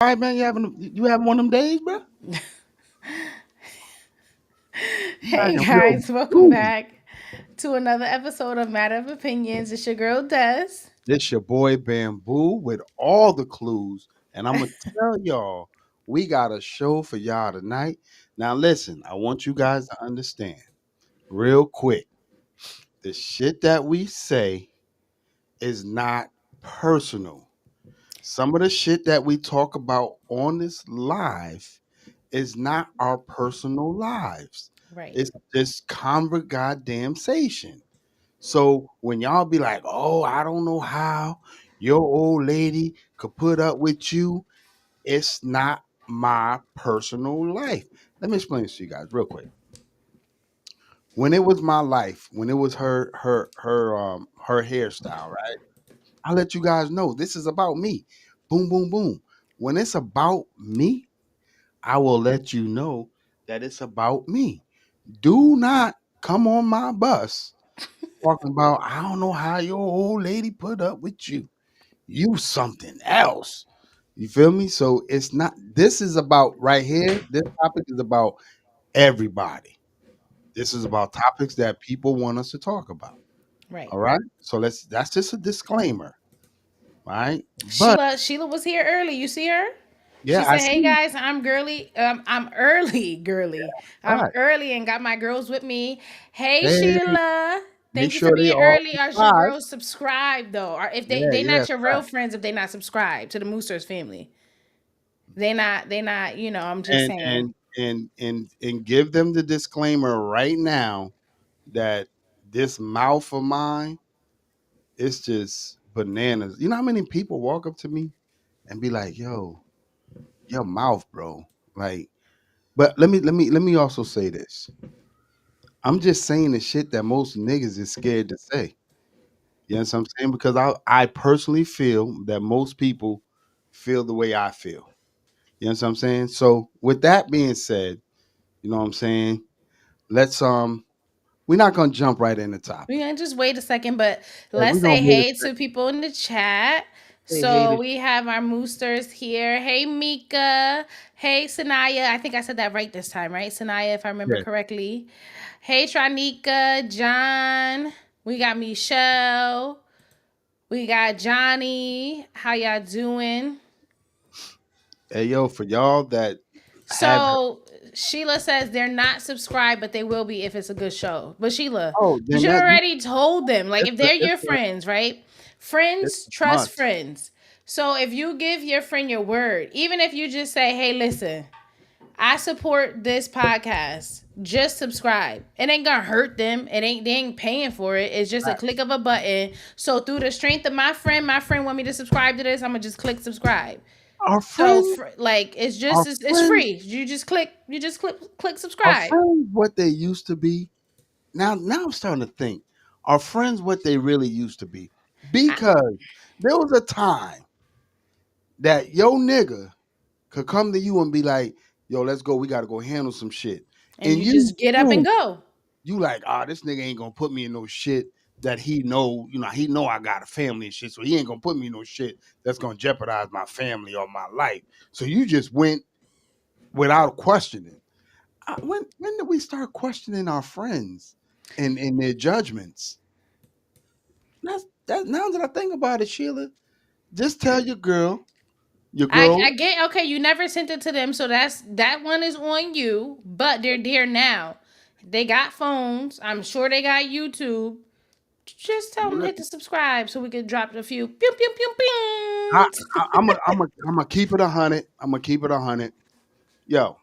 All right, man. You having one of them days, bro? Hey Man, real guys, welcome groovy. back to another episode of Matter of Opinions. It's your girl Des. This your boy Bamboo with all the clues, and I'm gonna tell y'all we got a show for y'all tonight. Now, listen, I want you guys to understand real quick. The shit that we say is not personal. Some of the shit that we talk about on this live is not our personal lives. Right, It's just conversation. So when y'all be like, "Oh, I don't know how your old lady could put up with you," it's not my personal life. Let me explain this to you guys real quick. When it was my life, when it was her hairstyle, right? I let you guys know this is about me. Boom, boom, boom. When it's about me, I will let you know that it's about me. Do not come on my bus talking about, I don't know how your old lady put up with you. You something else. You feel me? So it's not, this is about right here. This topic is about everybody. This is about topics that people want us to talk about. right. All right. So that's just a disclaimer. Right. But Sheila was here early. You see her? She yeah, I said, "Hey see. guys, I'm girly. I'm early, girly. I'm Right. early and got my girls with me. Hey Hey, Sheila, make thank you for sure they being all early. Are your subscribe. girls subscribed though? Or if Yeah, they yeah. not your real friends if they not subscribed to the Moosers family? They not. I'm just And saying. and and give them the disclaimer right now that this mouth of mine, it's just bananas. You know how many people walk up to me and be like, "Yo, your mouth, bro." Like, but let me also say this. I'm just saying the shit that most niggas is scared to say. You know what I'm saying? Because I personally feel that most people feel the way I feel. You know what I'm saying? So with that being said, you know what I'm saying? Let's we're not gonna jump right in the We're topic. gonna just wait a second, but We're let's gonna say wait a hey to second. people in the chat. Hey, hate So it. we have our moosters here. Hey Mika. Hey Sanaya. I think I said that right this time, right? Sanaya, if I remember Yeah. correctly. Hey Tranika, John. We got Michelle. We got Johnny. How y'all doing? Hey yo, for y'all that have So Sheila says they're not subscribed, but they will be if it's a good show. But Sheila, oh, you then should have that you already told them. Like it's if a they're it's your a friends, right? it's Friends a trust must. friends. So if you give your friend your word, even if you just say, "Hey, listen, I support this podcast. Just subscribe." It ain't gonna hurt them. They ain't paying for it. It's just a Facts. click of a button. So through the strength of my friend want me to subscribe to this. I'm gonna just click subscribe. Our So friends, like it's our just it's friends, free. You just click our subscribe. friends, what they used to be. Now I'm starting to think. Our friends, what they really used to be, I, because there was a time that yo nigga could come to you and be like, "Yo, let's go. We got to go handle some shit," and and you just get up and knew go. you like, this nigga ain't gonna put me in no shit that he know, he know I got a family and shit, so he ain't gonna put me in no shit that's gonna jeopardize my family or my life. So you just went without questioning. When did we start questioning our friends and their judgments? That's that. Now that I think about it, Sheila, just tell your I girl, get okay. You never sent it to them, so that one is on you. But they're there now. They got phones. I'm sure they got YouTube. Just tell them to hit the subscribe so we can drop a few. Pew pew pew I, pew. I'm gonna keep it 100. I'm gonna keep it 100. Yo,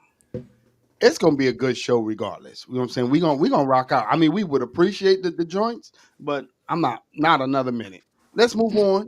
it's gonna be a good show regardless. You know what I'm saying? We gonna rock out. I mean, we would appreciate the joints, but I'm not another minute. Let's move on.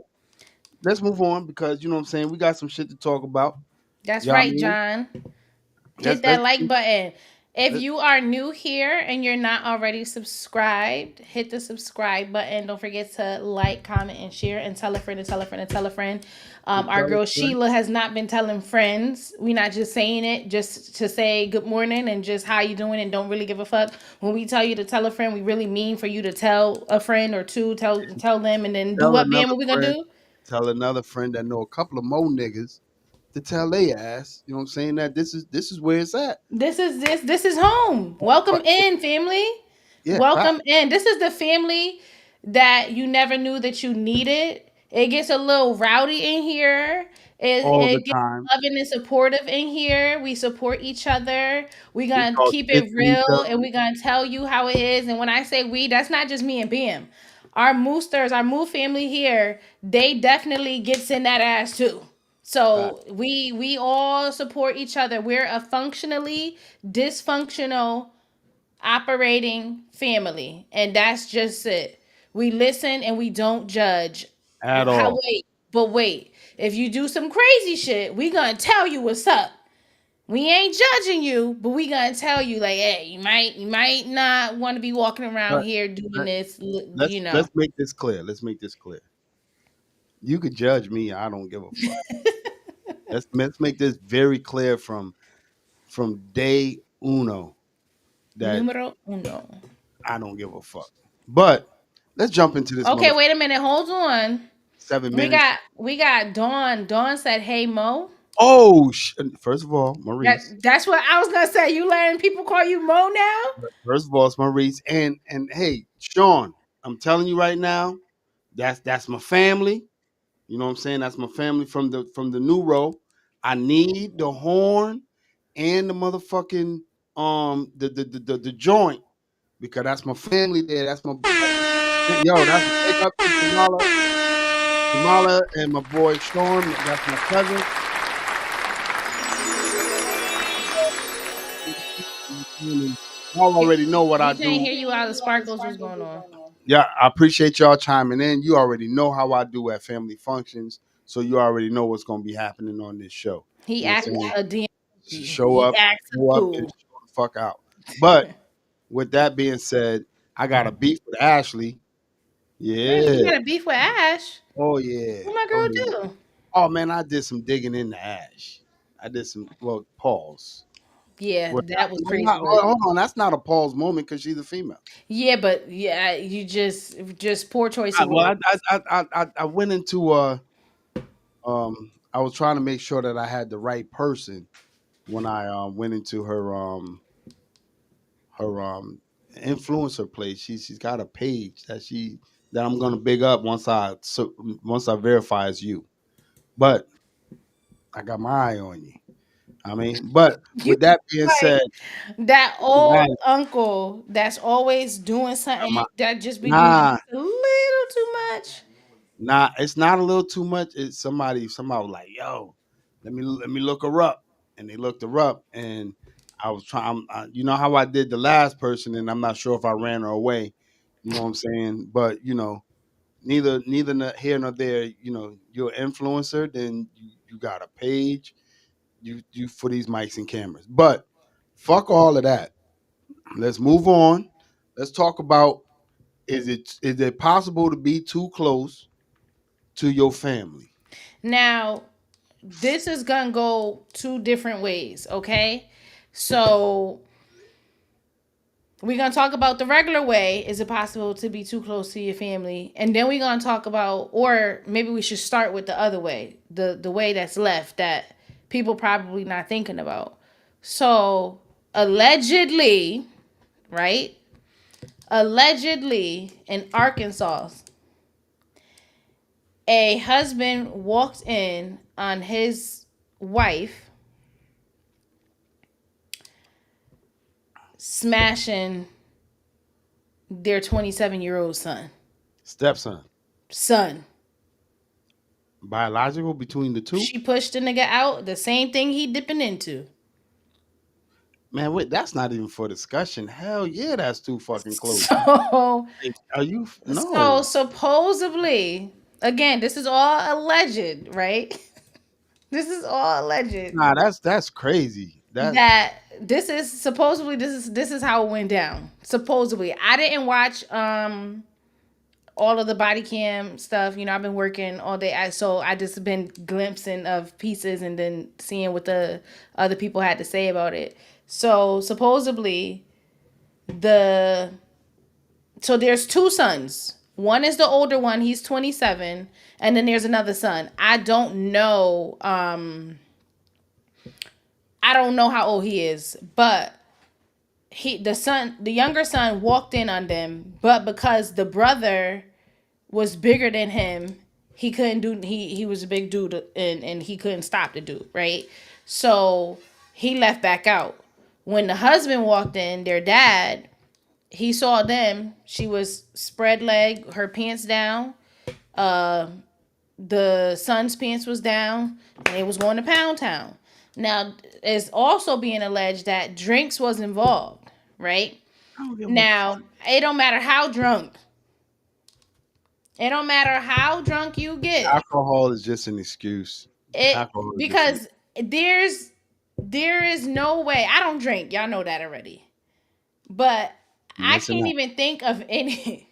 Let's move on because you know what I'm saying. We got some shit to talk about. That's Y'all I right, mean? John. Hit Let's that like button. If let, you are new here and you're not already subscribed, hit the subscribe button. Don't forget to like, comment, and share, and tell a friend, and tell a friend, and tell a friend. Our tell us, girl friend. Sheila has not been telling friends. We're not just saying it just to say good morning and just how you doing and don't really give a fuck. When we tell you to tell a friend, we really mean for you to tell a friend or two, tell them, and then do Tell what being another what we gonna friend. do. Tell another friend that know a couple of more niggas to tell they ass, you know what I'm saying, that this is where it's at. This is home. Welcome But in, family. yeah, fact. Welcome in. This is the family that you never knew that you needed. It gets a little rowdy in here. All the It gets time. loving and supportive in here. We support each other. We We gonna talk keep shit it to each real other. and we gonna tell you how it is. And when I say we, that's not just me and Bam. Our Moosters, our Moo family here, they definitely gets in that ass too. Fact. So we all support each other. We're a functionally dysfunctional operating family, and that's just it. We listen and we don't judge. At How all. wait. If you do some crazy shit, we gonna tell you what's up. We ain't judging you, but we gonna tell you like, hey, you might not want to be walking around But here doing let, this. let's let's make this clear. Let's make this clear. You could judge me. I don't give a fuck. Let's make this very clear from day uno that Numero uno. I don't give a fuck. But let's jump into this Okay, motherfucker. wait a minute. Hold on. 7 minutes. We got Dawn. Dawn said, "Hey Mo." Oh, first of all, Maurice. That's what I was gonna say. You letting people call you Mo now? First of all, it's Maurice. And hey, Sean, I'm telling you right now, that's my family. You know what I'm saying? That's my family from the new row. I need the horn and the motherfucking the joint because that's my family there. That's big up to Jamala and my boy Sean. That's my cousin. Y'all already know what I We can't do. hear you out of sparkles. What's going on? Yeah, I appreciate y'all chiming in. You already know how I do at family functions, so you already know what's gonna be happening on this show. He You know what acts I'm saying? a damn monkey. Show He up, acts a show up, and fool. show the fuck out. But with that being said, I got a beef with Ashley. Wait, you Yeah. got a beef with Ash? Oh yeah. What my Oh girl yeah. do? Oh man, I did some digging in the ash. I did some pause. Yeah, Well, that was not, crazy work. hold on, that's not a pause moment because she's a female. Yeah, but yeah, you just poor choice I, of well, words. I went into I was trying to make sure that I had the right person when I went into her influencer place. She's got a page that I'm gonna big up once I verify as you. But I got my eye on you. I mean, but You with that being said, like that old man, uncle that's always doing something that just be doing nah, just a little too much. nah, it's not a little too much. It's somebody was like, yo, let me look her up, and they looked her up, and I was trying. You know how I did the last person, and I'm not sure if I ran her away. You know what I'm saying? But neither here nor there. You're an influencer, then you got a page. You for these mics and cameras, but fuck all of that. Let's move on. Let's talk about is it possible to be too close to your family? Now, this is gonna go two different ways, okay? So we're gonna talk about the regular way. Is it possible to be too close to your family? And then we're gonna talk about, or maybe we should start with the other way, the way that's left that people probably not thinking about. So allegedly, right? Allegedly in Arkansas, a husband walked in on his wife smashing their 27-year-old son. Stepson, Son. biological between the two? She pushed the nigga out, the same thing he dipping into. Man, wait, that's not even for discussion. Hell yeah, that's too fucking close. So, Like, are you so no? supposedly, again, this is all alleged, right? This is all alleged. Nah, that's crazy. That this is how it went down. Supposedly, I didn't watch all of the body cam stuff. I've been working all day, so I just been glimpsing of pieces and then seeing what the other people had to say about it. So supposedly, the so there's two sons. One is the older one, he's 27, and then there's another son. I don't know I don't know how old he is, but the younger son walked in on them, but because the brother was bigger than him, he couldn't do he was a big dude, and he couldn't stop the dude, right? So he left back out. When the husband walked in, their dad, he saw them. She was spread leg, her pants down. Uh, the son's pants was down, and they was going to Pound Town. Now, it's also being alleged that drinks was involved, right? I don't give a fuck. Now, it don't matter how drunk. It don't matter how drunk you get. Alcohol is just an excuse. It Alcohol is just an because there's there is no way. I don't drink. Y'all know that already. But you I missing can't out. even think of any.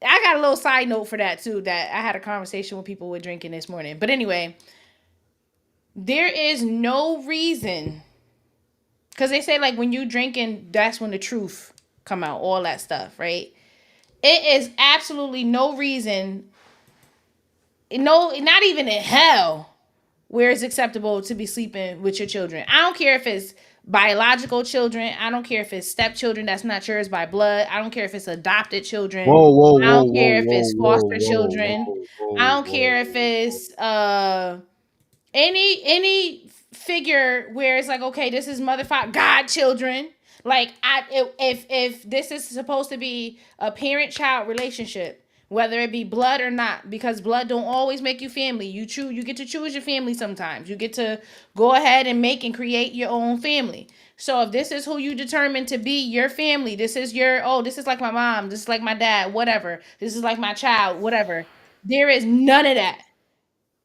I got a little side note for that too. That I had a conversation with people with drinking this morning. But anyway, there is no reason, because they say like when you drinking, that's when the truth come out. All that stuff, right? It is absolutely no reason. No, not even in hell where it's acceptable to be sleeping with your children. I don't care if it's biological children. I don't care if it's stepchildren that's not yours by blood. I don't care if it's adopted children. Whoa, whoa, I whoa, don't whoa, care if whoa, it's whoa, foster whoa, children. whoa, I whoa, don't whoa, care if whoa. it's any figure where it's like, okay, this is motherfucker god children. Like if this is supposed to be a parent child relationship, whether it be blood or not, because blood don't always make you family. You get to choose your family sometimes. You get to go ahead and make and create your own family. So if this is who you determine to be your family, this is your, oh, this is like my mom, this is like my dad, whatever. This is like my child, whatever. There is none of that.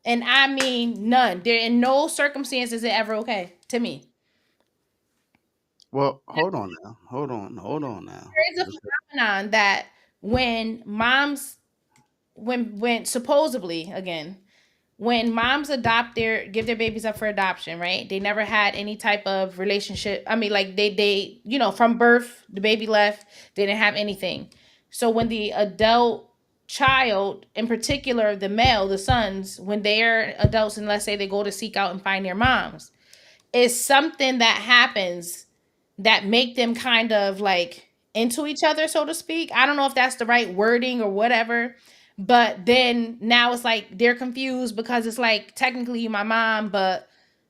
And I mean none. There in no circumstances is it ever okay to me. Well, hold on now. Hold on now. There is a phenomenon that when moms, when supposedly again, when moms adopt their give their babies up for adoption, right? They never had any type of relationship. I mean, like they from birth, the baby left, they didn't have anything. So when the adult child, in particular the male, the sons, when they're adults, and let's say they go to seek out and find their moms, is something that happens that make them kind of like into each other, so to speak. I don't know if that's the right wording or whatever, but then now it's like they're confused because it's like technically you my mom, but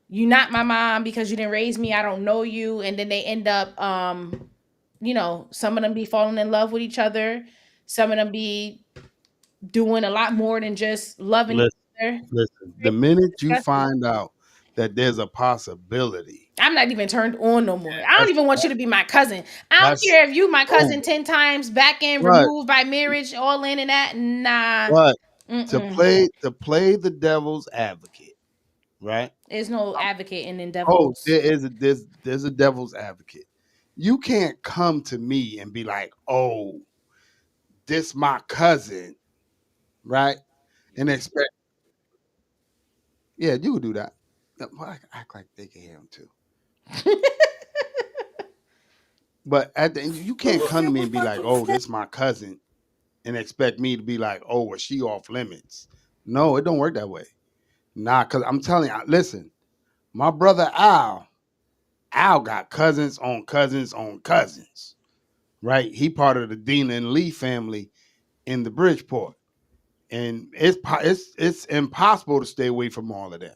you not my mom because you didn't raise me. I don't know you, and then they end up, some of them be falling in love with each other. Some of them be doing a lot more than just loving each Listen, other. listen. The minute you Disgusting. find out that there's a possibility, I'm not even turned on no more. yeah, I don't even want you to be my cousin. I don't that's care if you my cousin over. 10 times, back end, But removed by marriage, all in and that. Nah. but Mm-mm. to play the devil's advocate, right? There's no advocating in Oh, devils. there's a devil's advocate. You can't come to me and be like, "Oh, this my cousin," right? And expect, yeah, you could do that. Well, act like they can hear him too. But at the end, you can't come to me and be like, "Oh, this my cousin," and expect me to be like, "Oh, well, she off limits." No, it don't work that way. Nah, cause I'm telling you, listen, my brother Al got cousins on cousins on cousins, right? He part of the Dina and Lee family in the Bridgeport, and it's impossible to stay away from all of them.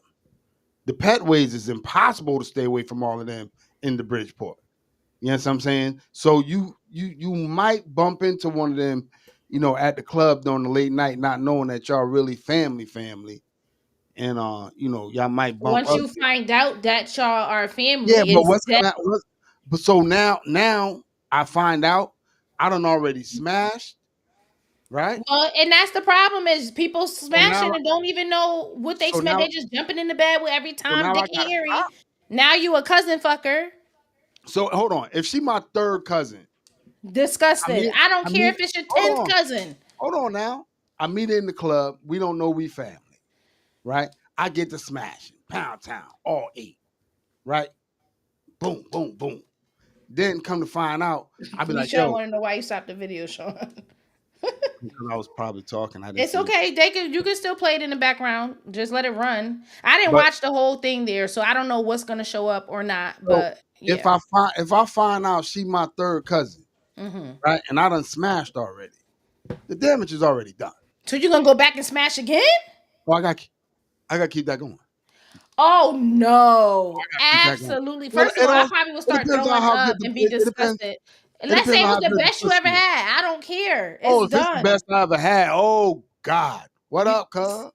The Petways is impossible to stay away from all of them in the Bridgeport. You know what I'm saying? So you might bump into one of them, at the club during the late night, not knowing that y'all really family, and y'all might bump Once up. you find out that y'all are Yeah, family, but it's what's dead. gonna but so now I find out I done already smashed, right? Well, and that's the problem is people So now smashing and don't even know what they so smash. now They just jumping in the bed with every so time now I Dick and gotta Harry. stop. Now you a cousin fucker. So hold on. If she my third cousin, I Disgusting. meet I don't I care meet if it's your hold 10th on. cousin. Hold on now. I meet her in the club. We don't know we family, right? I get to smashing. Pound town, all eight, right? Boom, boom, boom. Then come to find out, I be You like, sure yo, want to know why you stopped the video, Sean? Because I was probably talking. I didn't It's see the. okay. You can still play it in the background. Just let it run. I didn't But watch the whole thing there, so I don't know what's gonna show up or not. so But yeah. if I find out she my third cousin, Hmm. right, and I done smashed already, the damage is already done. So you gonna go back and smash again? Oh, I got to keep that going. Oh no, Keep that going. absolutely. Well, First of all, I probably will it start depends on throwing how up good the and be disgusted. And it let's depends say it on was how the good the best you ever pussy is. had. I don't care. Oh, It's if it's the done. best I ever had, oh God, what You, up, cuz?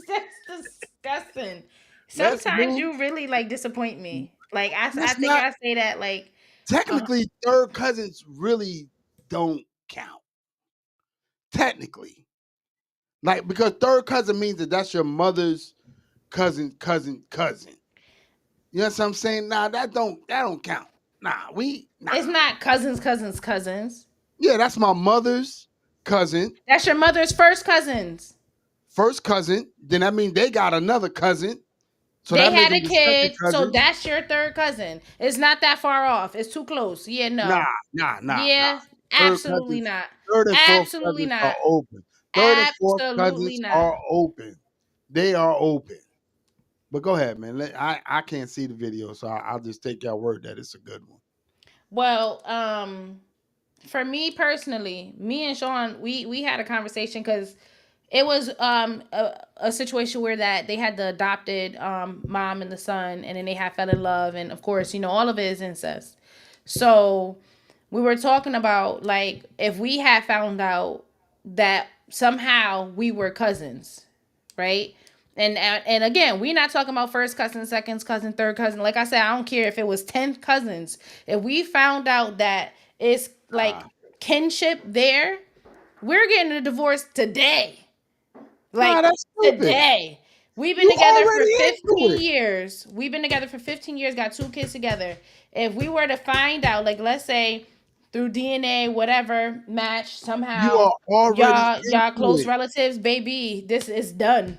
that's disgusting. Let's Sometimes move. you really like disappoint me. Like I It's think not I say that like uh, technically third cousins really don't count. Technically, like because third cousin means that that's your mother's cousin. You know what I'm saying? Nah, that don't count. Nah. it's not cousins. Yeah, that's my mother's cousin, That's your mother's first cousins. first cousin. Then that means they got another cousin, so They that make had them a the second kid, so cousin. that's your third cousin. It's not that far off. It's too close. Yeah, Nah, no. nah. Yeah, Third absolutely cousins, not. third and fourth Absolutely cousins are not. open. Third and fourth Absolutely cousins not. are open. They are open. But go ahead, man. I can't see the video, so I'll just take your word that it's a good one. Well, for me personally, me and Sean, we had a conversation because it was a situation where that they had the adopted mom and the son, and then they had fell in love, and of course, all of it is incest. So we were talking about like if we had found out that somehow we were cousins, right? And again, we're not talking about first cousin, second cousin, third cousin. Like I said, I don't care if it was 10 cousins. If we found out that it's like Nah, kinship there, we're getting a divorce today. nah, Like that's stupid. today. We've been You together for already into 15 it. years. We've been together for 15 years, got two kids together. If we were to find out, like let's say through DNA, whatever, match You somehow, are already y'all into close it. relatives, baby, this is done.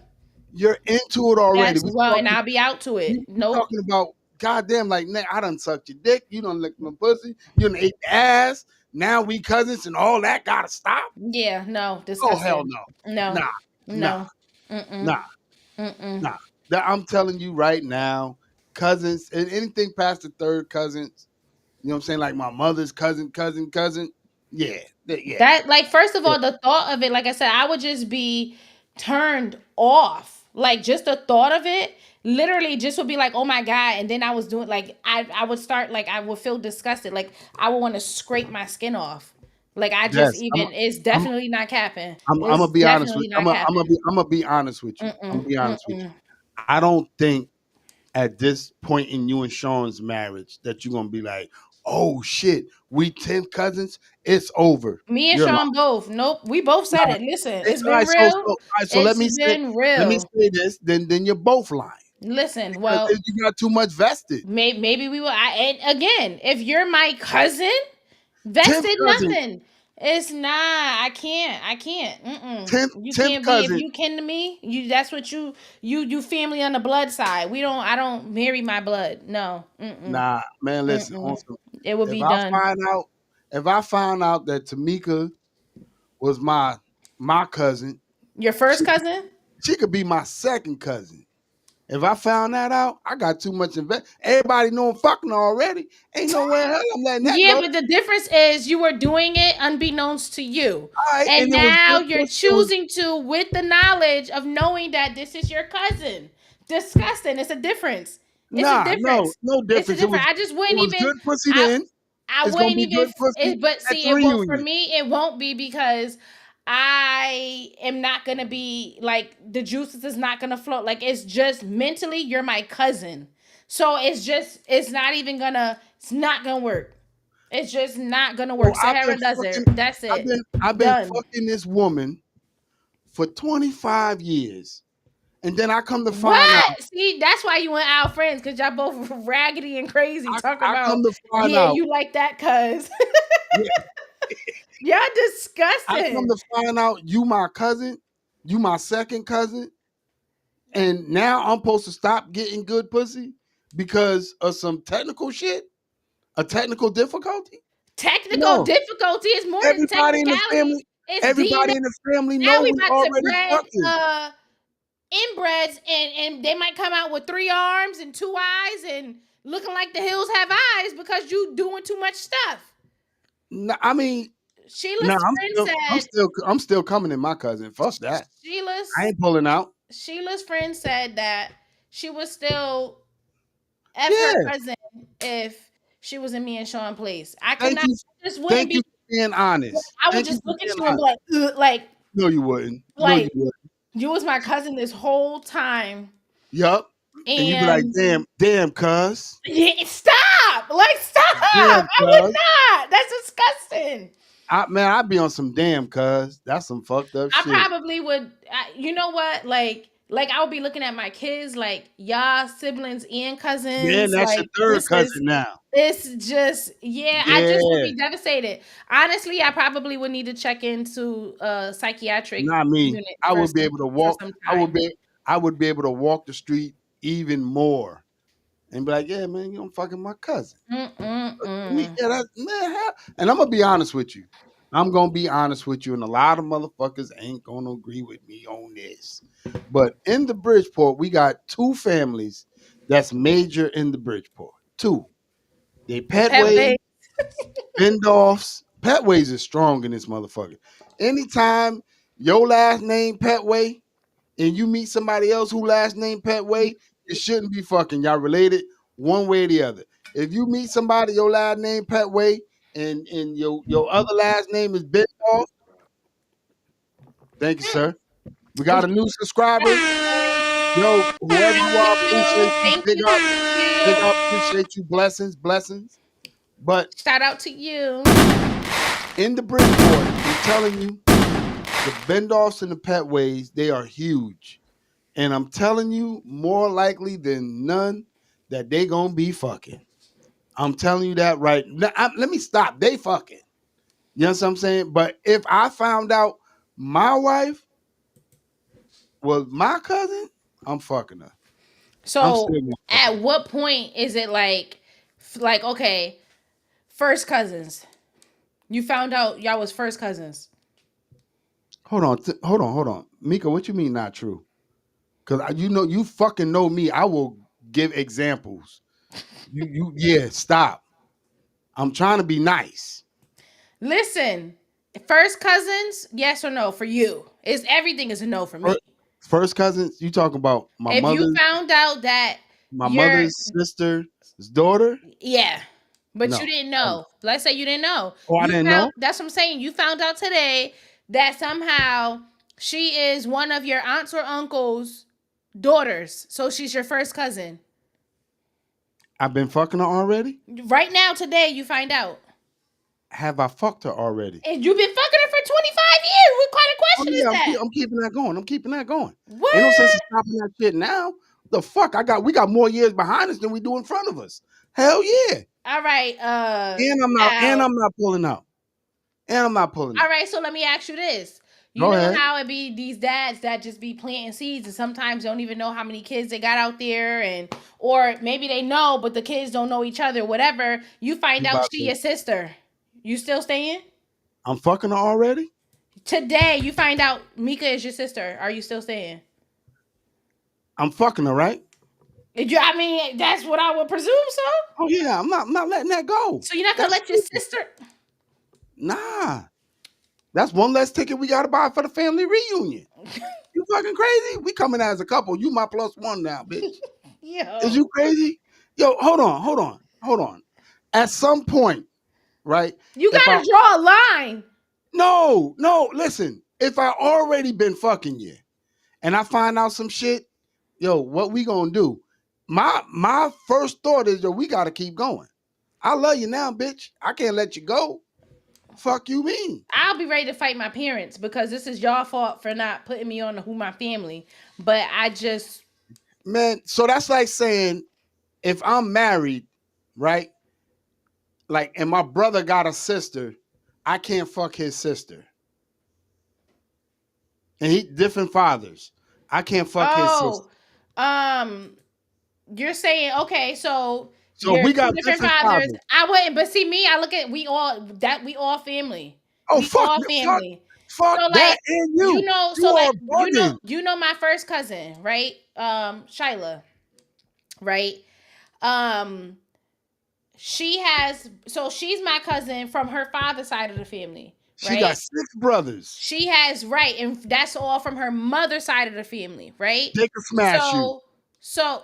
You're into it already. That's well, and I'll be out to it. We Nope. talking about goddamn like I done sucked your dick, you done licked my pussy, you done ate the ass. Now we cousins and all that gotta stop. Yeah, no, Oh hell disgusting. no. No, Nah, nah, no. Mm-mm. nah, Mm-mm. nah. I'm telling you right now, cousins and anything past the third cousins, you know what I'm saying? Like my mother's cousin. Yeah, yeah. That like first of Yeah. all, the thought of it, like I said, I would just be turned off. Like just the thought of it, literally just would be like, oh my God. And then I was doing like I would start like I would feel disgusted. Like I would want to scrape my skin off. Like I just Yes. even it's I'm definitely not capping. I'm It's gonna be honest with definitely not I'm gonna be honest with you. I'm capping. gonna be honest with Mm-mm. you. I don't think at this point in you and Sean's marriage that you're gonna be like, oh shit, we 10 cousins, it's over. Me and You're lying. Sean both. Nope. We both said Nah, it. Listen, it's all been right, real. all right, so It's been let me real. say this, then you're both lying. Listen, Because well, you got too much vested. maybe we will. And again, if you're my cousin, 10th vested cousin, nothing. It's not. I can't. I can't. Mm-mm. 10th You 10th can't be if cousin. you kin to me. You that's what you family on the blood side. We don't. I don't marry my blood. No. Mm-mm. Nah, man, listen, on Mm-mm. some, It will if be I done. find out if I found out that Tamika was my cousin, Your first she cousin? she could be my second cousin. If I found that out, I got too much invest. Everybody know I'm fucking already. Ain't nowhere in hell I'm letting that Yeah, go. but the difference is you were doing it unbeknownst to you. All right, And and it was now good you're pussy. It was choosing to with the knowledge of knowing that this is your cousin. Disgusting. It's a difference. It's a difference. no It's a difference. difference. I just It wouldn't was even good pussy I then. I It's gonna wouldn't be even good pussy but at see the it won't for reunion. me it won't be because I am not gonna be like the juices is not gonna flow. Like it's just mentally you're my cousin. So it's not even gonna it's not gonna work. It's just not gonna So work. Sahara does it. That's it. I've been Done. fucking this woman for 25 years. And then I come to find out, What? See, that's why you and Al friends, because y'all both raggedy and crazy. Talk I about, come to find yeah, out, you like that, cuz. yeah, Y'all I come disgusting. to find out you my cousin, you my second cousin, and now I'm supposed to stop getting good pussy because of some technical shit, a technical difficulty. Technical No, difficulty is more than everybody in the family, technicality. It's DNA. Everybody in the family Now know we we about to already bred fucking. inbreds, and they might come out with 3 arms and 2 eyes and looking like the hills have eyes because you doing too much stuff. No, I mean, no, Sheila's friend said I'm still coming in my cousin. Fuck that. I Sheila's ain't pulling out. Sheila's friend said that she would still F her Yeah. cousin if she was in me and Sean place. I could Thank not, you. just wouldn't Thank be, you for being honest. I would Thank you just for look at being you and be honest. like, "Ugh," No, you wouldn't. No, you like wouldn't. you was my cousin this whole time. Yup. And you be like, And damn, cuz. yeah, stop! Like, stop! Damn, I would cuz. not. That's disgusting. I'd be on some damn cuz. That's some fucked up I shit. probably would. You know what? Like I would be looking at my kids, like y'all siblings and Yeah, and cousins. that's your Like third cousin now. it's just, yeah. I just would Yeah. be devastated. Honestly, I probably would need to check into a psychiatric Not me. unit I for would be able to for walk. some I would time. be. I would be able to walk the street even more and be like, "Yeah, man, you don't fucking my cousin." Mm-mm-mm. Yeah, that man. And I'm gonna be honest with you. I'm gonna be honest with you, and a lot of motherfuckers ain't gonna agree with me on this. But in the Bridgeport, we got two families that's major in the Bridgeport. Two. They The pet Petway, way. Bendorfs. Petways is strong in this motherfucker. Anytime your last name Petway and you meet somebody else who last name Petway, it shouldn't be fucking. Y'all related one way or the other. If you meet somebody your last name Petway and your other last name is Bendorf, thank you, sir. We got a new subscriber. Yo, whoever you are, appreciate you. Thank you. Big Thank up, you. appreciate you. Blessings, blessings. But Shout out to you. in the Bridgeport, I'm telling you, the Bendorfs and the Petways, they are huge. And I'm telling you, more likely than none, that they gonna be fucking. I'm telling you that right now. Let me stop. They fucking. You know what I'm saying? But if I found out my wife was my cousin, I'm fucking her. I'm So, still gonna fuck her. at what point is it like okay, first cousins? You found out y'all was first cousins. Hold on. Mika, what you mean not true? Because you know, you fucking know me. I will give examples. Yeah, stop. I'm trying to be nice. Listen, first cousins, yes or no for you? Is everything is a no for me. First cousins, you talking about If you found out that my you're, mother's sister's daughter? yeah, but you No. didn't Hell no. know. Let's say you didn't know. Oh, I You didn't found, know? that's what I'm saying. You found out today that somehow she is one of your aunts or uncles' daughters. So she's your first cousin. I've been fucking her already? Right now, today, you find out. Have I fucked her already? And you've been fucking her for 25 years. What kind of Oh question is yeah, that? I'm keeping that going. I'm keeping that going. Ain't no sense in What? stopping that shit now. The fuck? We got more years behind us than we do in front of us. Hell yeah. All right, And now, I'm not pulling out. And I'm not pulling all out. right, so let me ask you this. You Go know ahead. how it be these dads that just be planting seeds and sometimes don't even know how many kids they got out there, and or maybe they know but the kids don't know each other, whatever. You find You out about she to your sister. You still staying? I'm fucking her already? Today you find out Mika is your sister. Are you still staying? I'm fucking her, right? I mean, that's what I would presume so. Oh yeah, I'm not letting that go. So you're not gonna That's let your stupid. sister. Nah. That's one less ticket we gotta buy for the family reunion. You fucking crazy? We coming as a couple. You my plus one now, bitch. Is Yo, you crazy? Yo, hold on. At some point, right? you If I gotta draw a line. no, listen. If I already been fucking you and I find out some shit, yo, what we gonna do? My first thought is, yo, we gotta keep going. I love you now, bitch. I can't let you go. Fuck you mean? I'll be ready to fight my parents because this is y'all fault for not putting me on to who my family. But I just, Man, so that's like saying if I'm married, right? Like, and my brother got a sister, I can't fuck his sister. And he different fathers. I can't fuck his sister. oh, um, you're saying okay, so So you're we two got different different fathers. fathers. I wouldn't, but see me, I look at we all family. Oh We fuck, all fuck, family. Fuck So that like, and you. You so like, are bugging. my first cousin, right? Shyla, right? Um, she's my cousin from her father's side of the family, She got right? 6 brothers. She has, right, and that's all from her mother's side of the family, right? They can smash you. So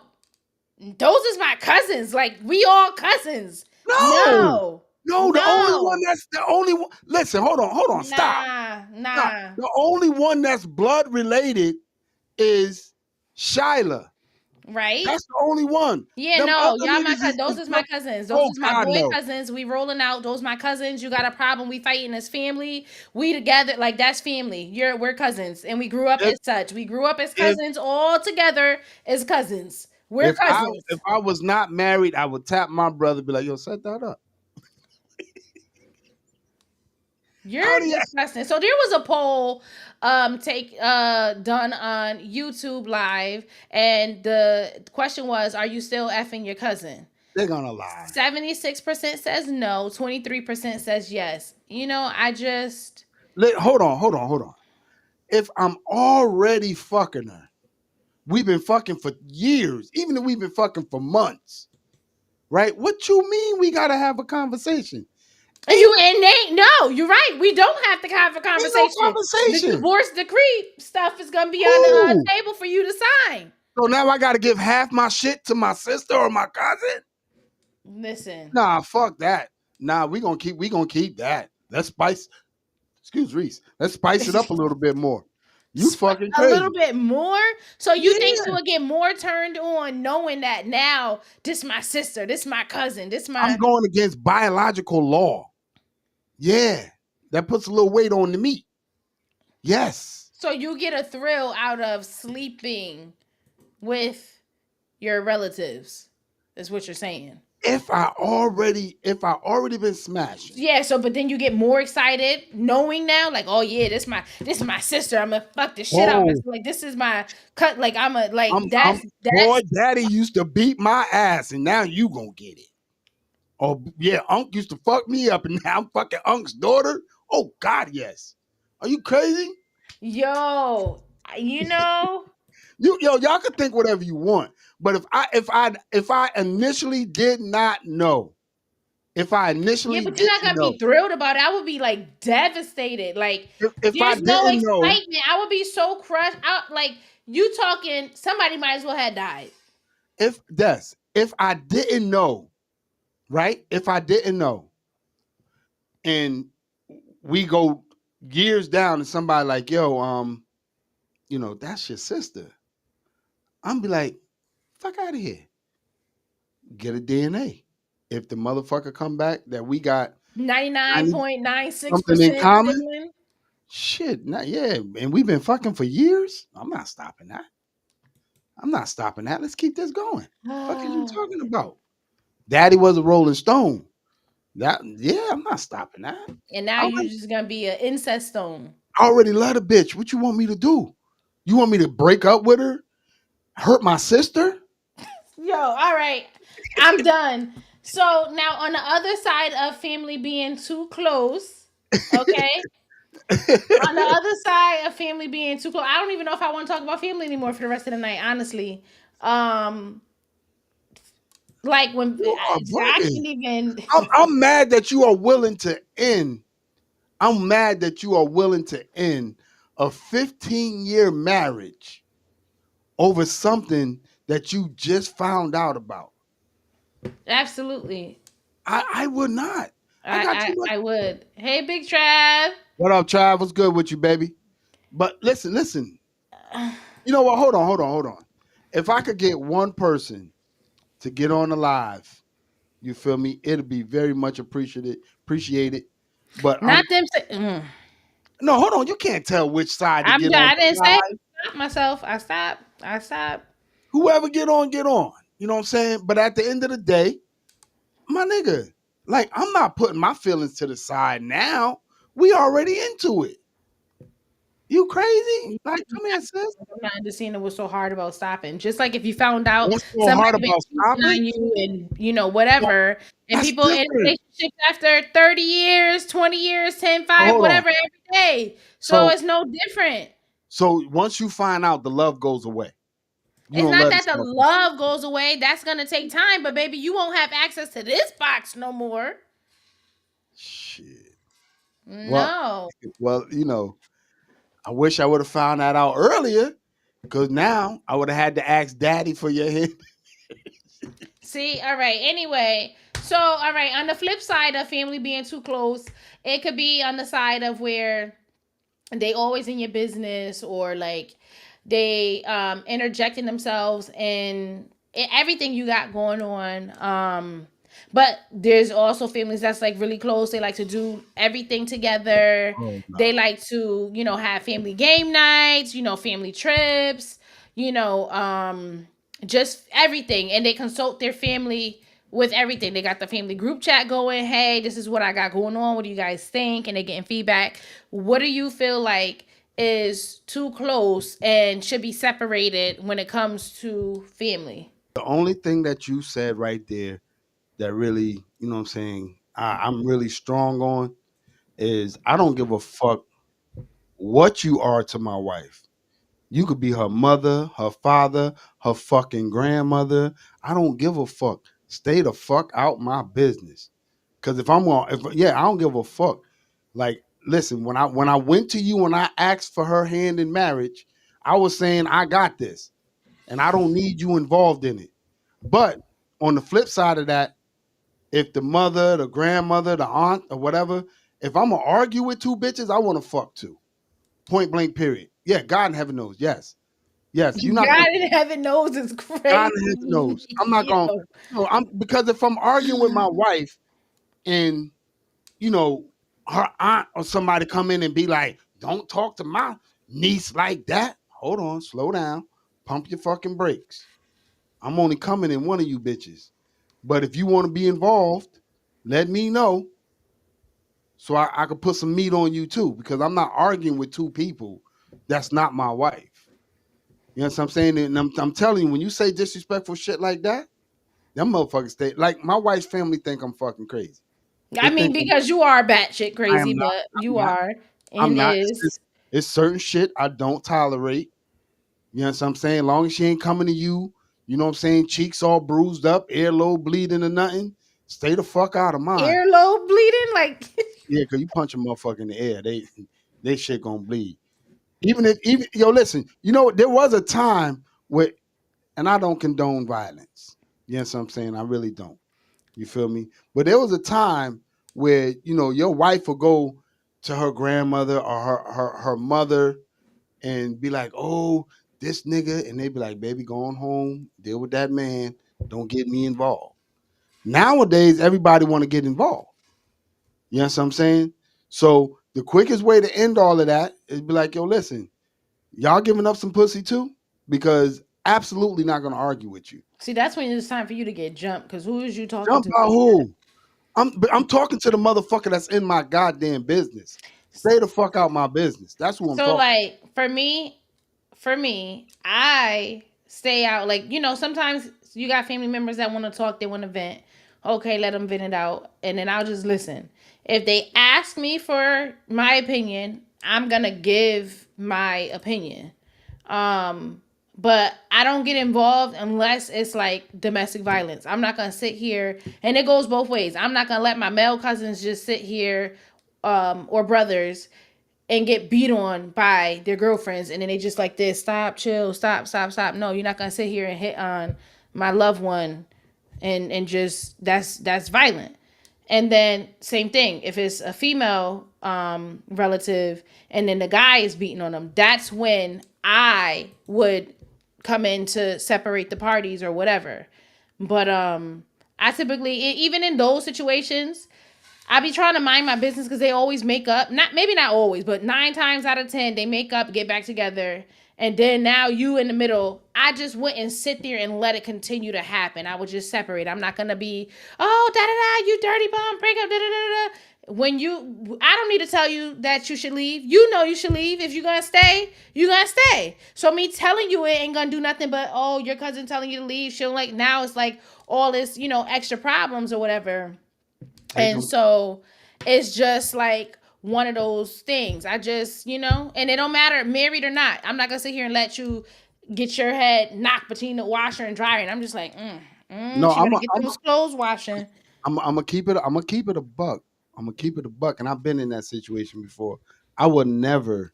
those is my cousins. Like, we all cousins. No, No, no. The only one no, that's the only one. Listen, hold on, stop. nah, Stop. nah. The only one that's blood related is Shyla. Right? That's the only one. Yeah, Them no, other y'all my niggas cousin. Those is is my blood. cousins. Those Oh is my God, boy no. cousins. We rolling out. Those my cousins. You got a problem? We fighting as family. We together. Like, that's family. We're cousins, and we grew up If as such. We grew up as if cousins, all together as cousins. We're if I cousins. if I was not married, I would tap my brother, be like, "Yo, set that up." You're How do you? disgusting. So there was a poll take done on YouTube live, and the question was, are you still effing your cousin? They're gonna lie. 76% says no, 23% says yes. I just Hold on. If I'm already fucking her, we've been fucking for years, even if we've been fucking for months, right? What you mean we gotta have a conversation? Ain't no, you're right. We don't have to have a ain't no conversation. The conversation. divorce decree stuff is gonna be on the Cool. table for you to sign. So now I gotta give half my shit to my sister or my cousin? Listen, Nah, fuck that. Nah, we gonna keep that. Let's spice. Excuse Reese. Let's spice it up a little bit more. You fucking a little crazy. bit more. So you think you Yeah, would get more turned on knowing that now this my sister, this my cousin, this I'm my. going against biological law. Yeah, that puts a little weight on the meat. Yes. So you get a thrill out of sleeping with your relatives, is what you're saying. If I already been smashing. Yeah, so but then you get more excited knowing now, like, oh yeah, this is my sister. I'm gonna fuck this shit out. Oh, Like, this is my cut. Like, I'm a like I'm boy, that's daddy used to beat my ass, and now you gonna get it. Oh yeah, Unc used to fuck me up, and now I'm fucking Unc's daughter. Oh God, yes. Are you crazy? yo, you know. Y'all can think whatever you want, but if I initially did not know, if I Yeah, initially but you're didn't not gonna know, be thrilled about it. I would be like devastated. Like, if I there's no didn't know, excitement. I would be so crushed out. Like, you talking, somebody might as well have died. if I didn't know, right? If I didn't know, and we go years down, and somebody like, yo, that's your sister. I'm be like, fuck out of here. Get a DNA. If the motherfucker come back that we got Ninety nine 90 point nine six something in percent common, sibling. shit, not yeah, and we've been fucking for years. I'm not stopping that. I'm not stopping that. Let's keep this going. Fuck is you talking about? Daddy was a Rolling Stone. That yeah, I'm not stopping that. And now I you already, just gonna be an incest stone. I already love the bitch. What you want me to do? You want me to break up with her? Hurt my sister? Yo, all right. I'm done. So now on the other side of family being too close, okay? On the other side of family being too close, I don't even know if I want to talk about family anymore for the rest of the night, honestly. Um, like when You are I bugging. can't even. I'm mad that you are willing to end. I'm mad that you are willing to end a 15-year marriage over something that you just found out about. Absolutely. I would not. I got too much. I would. Hey, Big Trav. What up, Trav? What's good with you, baby? But listen. You know what? Hold on. If I could get one person to get on the live, you feel me? It'll be very much appreciated. But I'm Not them. no, hold on. You can't tell which side to I'm get done. on I didn't the say live. stop myself. I stopped. I stopped. Whoever get on, get on. You know what I'm saying? But at the end of the day, my nigga, like I'm not putting my feelings to the side now. We already into it. You crazy? You- Like, come here, sis. I'm not understanding what's so hard about stopping. Just like if you found out What's so somebody hard been about cheating stopping? on you and That- whatever, and That's people in different. relationships after 30 years, 20 years, 10, So 5, hold on. whatever, every day. So So it's no different. so once you find out, the love goes away. You It's don't not let it that the start. love goes away. That's gonna take time, but baby, you won't have access to this box no more. Shit. Well, No. well, I wish I would have found that out earlier, because now I would have had to ask Daddy for your hand. See, all right. Anyway, so all right, on the flip side of family being too close, it could be on the side of where they always in your business, or like they interjecting themselves in everything you got going on. But there's also families that's like really close. They like to do everything together. Oh They no. like to, have family game nights, family trips, you know, just everything. And they consult their family with everything. They got the family group chat going. Hey, this is what I got going on. What do you guys think? And they getting feedback. What do you feel like is too close and should be separated when it comes to family? The only thing that you said right there that really, what I'm saying, I'm really strong on is I don't give a fuck what you are to my wife. You could be her mother, her father, her fucking grandmother. I don't give a fuck. Stay the fuck out my business. Cause if I'm going, if yeah, I don't give a fuck. Like, listen, when I went to you and I asked for her hand in marriage, I was saying I got this, and I don't need you involved in it. But on the flip side of that, if the mother, the grandmother, the aunt, or whatever, if I'm gonna argue with two bitches, I want to fuck two. Point blank. Period. Yeah, God in heaven knows. Yes, yes. You're not gonna. God in heaven knows it's God in heaven crazy. knows. I'm not gonna. Yo. No, I'm because if I'm arguing with my wife and you know her aunt or somebody come in and be like, "Don't talk to my niece like that." Hold on, slow down, pump your fucking brakes. I'm only coming in one of you bitches. But if you want to be involved, let me know so I could put some meat on you too. Because I'm not arguing with two people that's not my wife. You know what I'm saying? And I'm telling you, when you say disrespectful shit like that, them motherfuckers stay like my wife's family think I'm fucking crazy. They I mean, think because you are batshit I crazy, am not. but I'm you not. are I'm and not. It's is. just it's certain shit I don't tolerate. You know what I'm saying? As long as she ain't coming to you, you know what I'm saying, cheeks all bruised up, earlobe bleeding or nothing, stay the fuck out of mine. Earlobe bleeding? Like, Yeah, cause you punch a motherfucker in the air, they shit gonna bleed. Even yo, listen, there was a time where, and I don't condone violence. You know what I'm saying? I really don't. You feel me? But there was a time where, your wife will go to her grandmother or her mother and be like, "Oh, this nigga," and they be like, "Baby, go on home, deal with that man. Don't get me involved." Nowadays, everybody want to get involved. You know what I'm saying? So the quickest way to end all of that is be like, "Yo, listen, y'all giving up some pussy too?" Because absolutely not gonna argue with you. see, that's when it's time for you to get jumped. Because who is you talking Jump to? out who? I'm talking to the motherfucker that's in my goddamn business. Stay the fuck out my business. That's who I'm So, talking. like, for me, I stay out. Like, sometimes you got family members that want to talk, they want to vent. Okay, let them vent it out, and then I'll just listen. If they ask me for my opinion, I'm gonna give my opinion. Um, but I don't get involved unless it's like domestic violence. I'm not gonna sit here, and it goes both ways. I'm not gonna let my male cousins just sit here, or brothers, and get beat on by their girlfriends, and then they just like this, stop, chill, stop, stop, stop. No, you're not gonna sit here and hit on my loved one, and just that's violent. And then same thing, if it's a female relative and then the guy is beating on them, that's when I would come in to separate the parties or whatever. But I typically, even in those situations, I be trying to mind my business because they always make up. Not, maybe not always, but 9 times out of 10 they make up, get back together, and then now you in the middle. I just wouldn't sit there and let it continue to happen. I would just separate. I'm not gonna be, oh, da da da, you dirty bum, break up, da da da da. when you, I don't need to tell you that you should leave. You know you should leave. If you're gonna stay, you're gonna stay. So me telling you it ain't gonna do nothing but, oh, your cousin telling you to leave. She'll like, now it's like all this, extra problems or whatever. They And can so it's just like one of those things. I just, and it don't matter married or not. I'm not gonna sit here and let you get your head knocked between the washer and dryer. And I'm just like, no. she gotta get those clothes washing. I'm gonna keep it. I'm gonna keep it a buck. I'm gonna keep it a buck. And I've been in that situation before. I would never.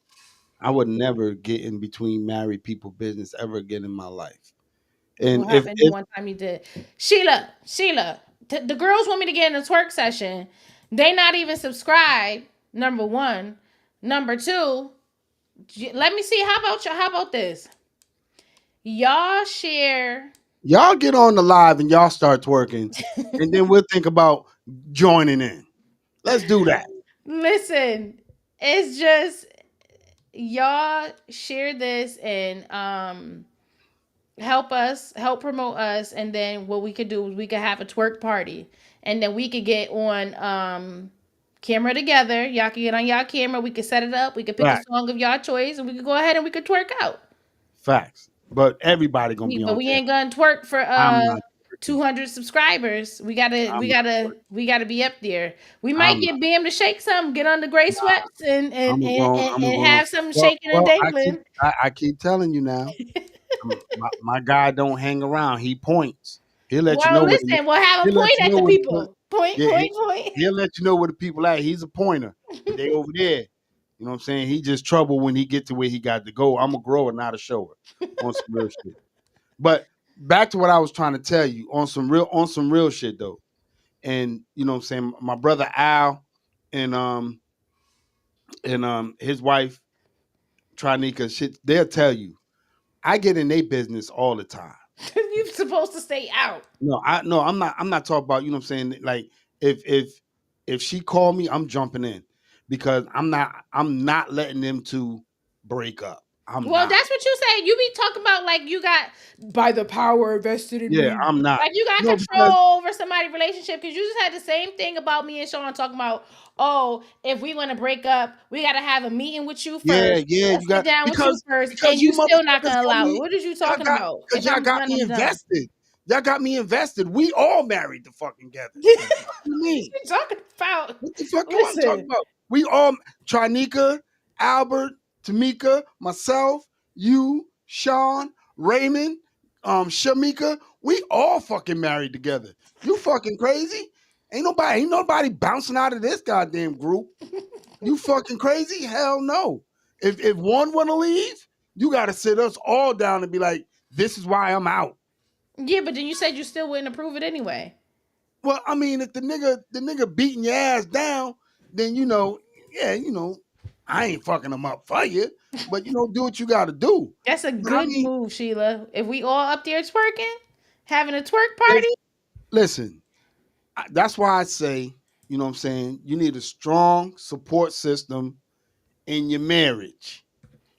I would never get in between married people business ever again in my life. And What happened the one time you did? Sheila, the girls want me to get in a twerk session. They not even subscribed. Number one. Number two, let me see. How about you? How about this? Y'all share. y'all get on the live and y'all start twerking, and then we'll think about joining in. Let's do that. Listen, it's just y'all share this and help promote us, and then what we could do is we could have a twerk party, and then we could get on camera together. Y'all can get on y'all camera. We could set it up. We could pick a Facts, song of y'all choice, and we could go ahead and we could twerk out. facts. But everybody gonna be But on we camera. ain't gonna twerk for I'm not twerking. 200 subscribers. We gotta we I'm not gotta twerking. we gotta be up there. We might I'm not. get Bam to shake some, get on the gray sweats and and I'm a and, grown. and, I'm a and grown. have something Well, shaking and dangling. I keep telling you now. My guy don't hang around. He points. He'll let you Well, know where the, listen, we'll have a he'll let point you at know the where the, people. Point, yeah, point, point. he'll let you know where the people at. He's a pointer. If they over there, you know what I'm saying? He just trouble when he get to where he got to go. I'm a grower, not a shower on some real shit. But back to what I was trying to tell you on some real shit though. And you know what I'm saying? My brother Al and his wife Trinika shit, they'll tell you. I get in their business all the time. You're supposed to stay out. No, I'm not talking about, you know what I'm saying? Like if she called me, I'm jumping in because I'm not letting them two break up. I'm Well, not. that's what you say. You be talking about like you got by the power vested in Yeah, me. I'm not. Like you got No, because control over somebody's relationship because you just had the same thing about me and Sean talking about, oh, if we want to break up, we got to have a meeting with you yeah, first. yeah, Let's you sit got down with you first, because and you you still not motherfuckers gonna got allow it. me. What is you talking about? Because If y'all I'm got done, me I'm done. invested. Y'all got me invested. We all married the fucking together. What do you mean? You talking about? What the fuck you want to talk Listen, about? We all Trinika, Albert, Tamika, myself, you, Sean, Raymond, Shamika. We all fucking married together. You fucking crazy? Ain't nobody bouncing out of this goddamn group. You fucking crazy? Hell no. If one wanna leave, you gotta sit us all down and be like, this is why I'm out. yeah, but then you said you still wouldn't approve it anyway. Well, I mean, if the nigga beating your ass down, then yeah, I ain't fucking him up for you, but do what you got to do. That's a But I good mean, move, Sheila. If we all up there twerking, having a twerk if party. listen, that's why I say, you know what I'm saying, you need a strong support system in your marriage.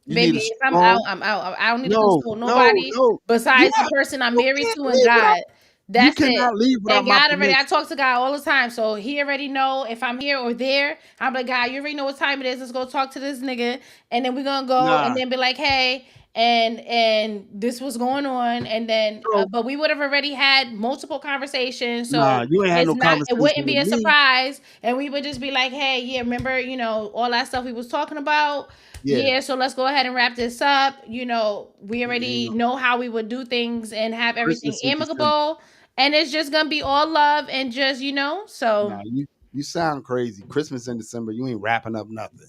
You need Baby, a if I'm out, strong I'm out. I don't need to no, consult no, nobody no. You besides the not person I'm you married can't to and leave without God. you That's it. cannot leave without And my God already, I permission. talk to God all the time. So he already know if I'm here or there. I'm like, God, you already know what time it is. Let's go talk to this nigga. And then we're gonna go and Nah, then be like, hey, and this was going on. And then so but we would have already had multiple conversations. So you ain't had no it conversation wouldn't be with a me. surprise. And we would just be like, hey, yeah, remember, all that stuff we was talking about. Yeah, Yeah, so let's go ahead and wrap this up. We ain't already no know how we would do things and have everything Christmas in December. amicable. And it's just gonna be all love and just, so Nah, you sound crazy. Christmas in December, you ain't wrapping up nothing.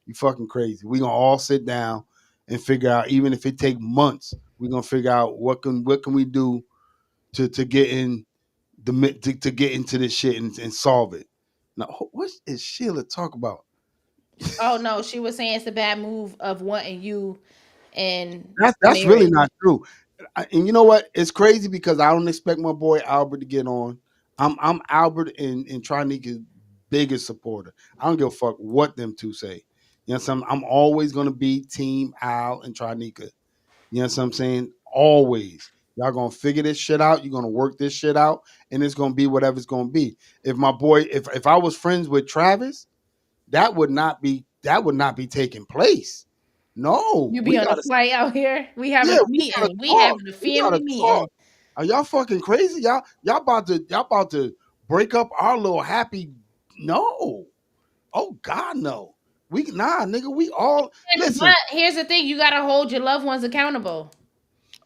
You fucking crazy. We gonna all sit down and figure out, even if it take months, we gonna figure out what can we do to get in to get into this shit and solve it. Now, what is Sheila talk about? oh no, she was saying it's a bad move of wanting you in the That's really marriage. not true. And you know what? It's crazy because I don't expect my boy Albert to get on. I'm Albert and Trinika's biggest supporter. I don't give a fuck what them two say. You know what I'm saying? I'm always gonna be team Al and Trinika. You know what I'm saying? Always. Y'all gonna figure this shit out. You're gonna work this shit out, and it's gonna be whatever it's gonna be. If my boy, if I was friends with Travis, that would not be taking place. No, You be we on a gotta, flight out here. We yeah, having a we gotta meeting. We talk. having a We family gotta talk. meeting. Are y'all fucking crazy? Y'all about to break up our little happy. No. Oh God, no. Nigga. We all listen. But here's the thing: you gotta hold your loved ones accountable.